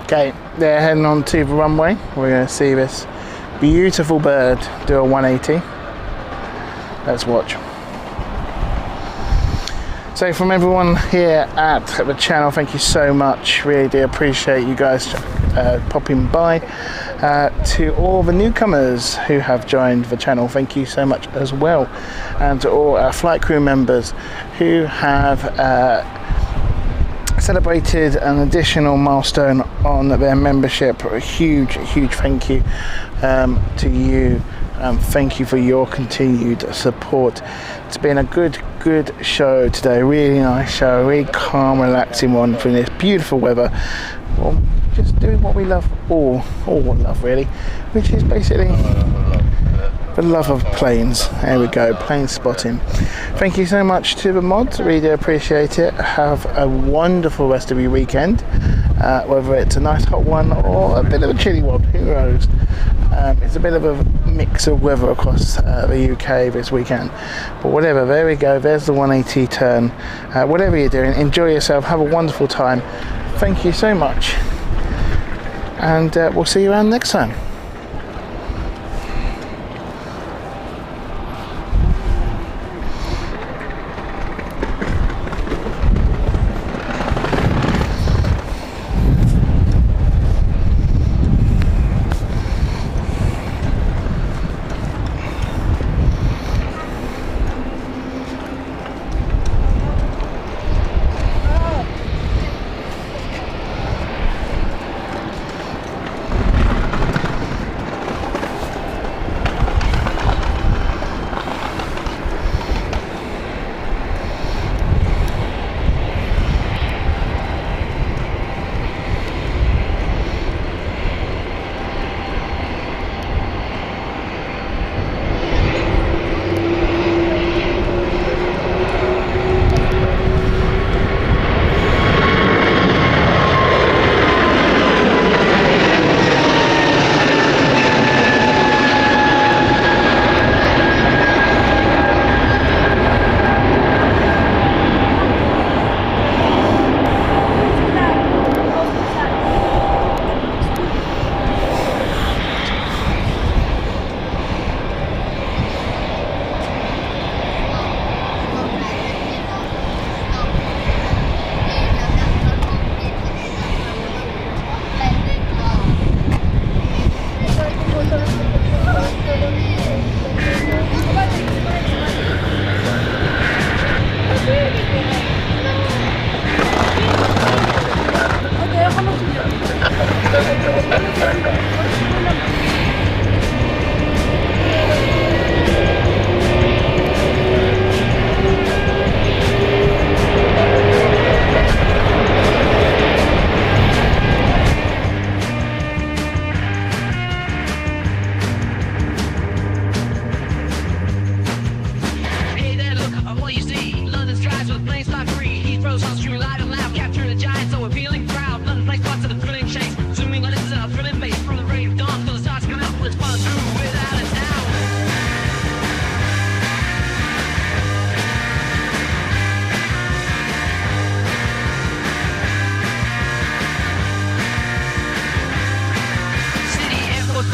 Okay, they're heading on to the runway. We're going to see this beautiful bird do a 180. Let's watch. So from everyone here at the channel, thank you so much. Really do appreciate you guys popping by. To all the newcomers who have joined the channel, thank you so much as well. And to all our flight crew members who have celebrated an additional milestone on their membership. A huge thank you to you. Thank you for your continued support. It's been a good show today. Really nice show, really calm, relaxing one for this beautiful weather. Well, just doing what we love, all love really, which is basically the love of planes. There we go, plane spotting. Thank you so much to the mods, really do appreciate it. Have a wonderful rest of your weekend, whether it's a nice hot one or a bit of a chilly one, who knows. It's a bit of a mix of weather across the UK this weekend, but whatever, there we go, there's the 180 turn. Whatever you're doing, enjoy yourself, have a wonderful time. Thank you so much, and we'll see you around next time.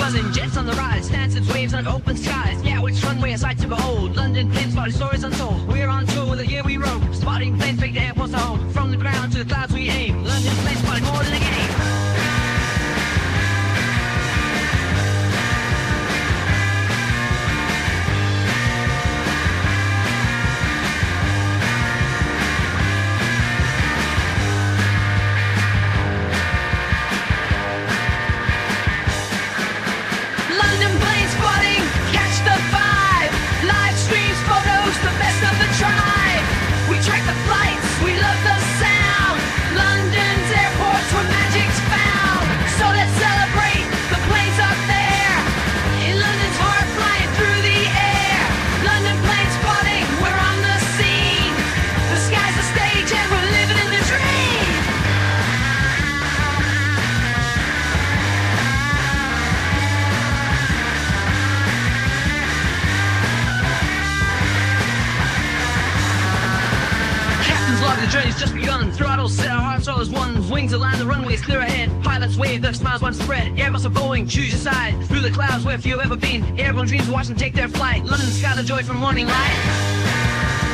buzzing, jets on the rise, dancing waves on open skies. Yeah, which runway a sight to behold? London plane spotting, stories untold. We're on tour with the year we rode, spotting planes, fake the airports to home. From the ground to the clouds we aim. London plane spotting, more than a game. London plane spotting, catch the vibe. Live streams, photos, the best of the tribe. We track the flights, we love the sound. London's airports where magic's found. So let's celebrate, the plane's up there. In London's heart, flying through the air. London plane spotting, we're on the scene. The sky's the stage and we're living in the dream. Captain's log, the journey's just begun. Throttles set, our hearts all as one. Wings align, the runway's clear ahead. Pilots wave, their smiles widespread. Airbus are Boeing, choose your side. Through the clouds where few have ever been. Airborne dreams, watch them take their flight. London skies a joy from morning light.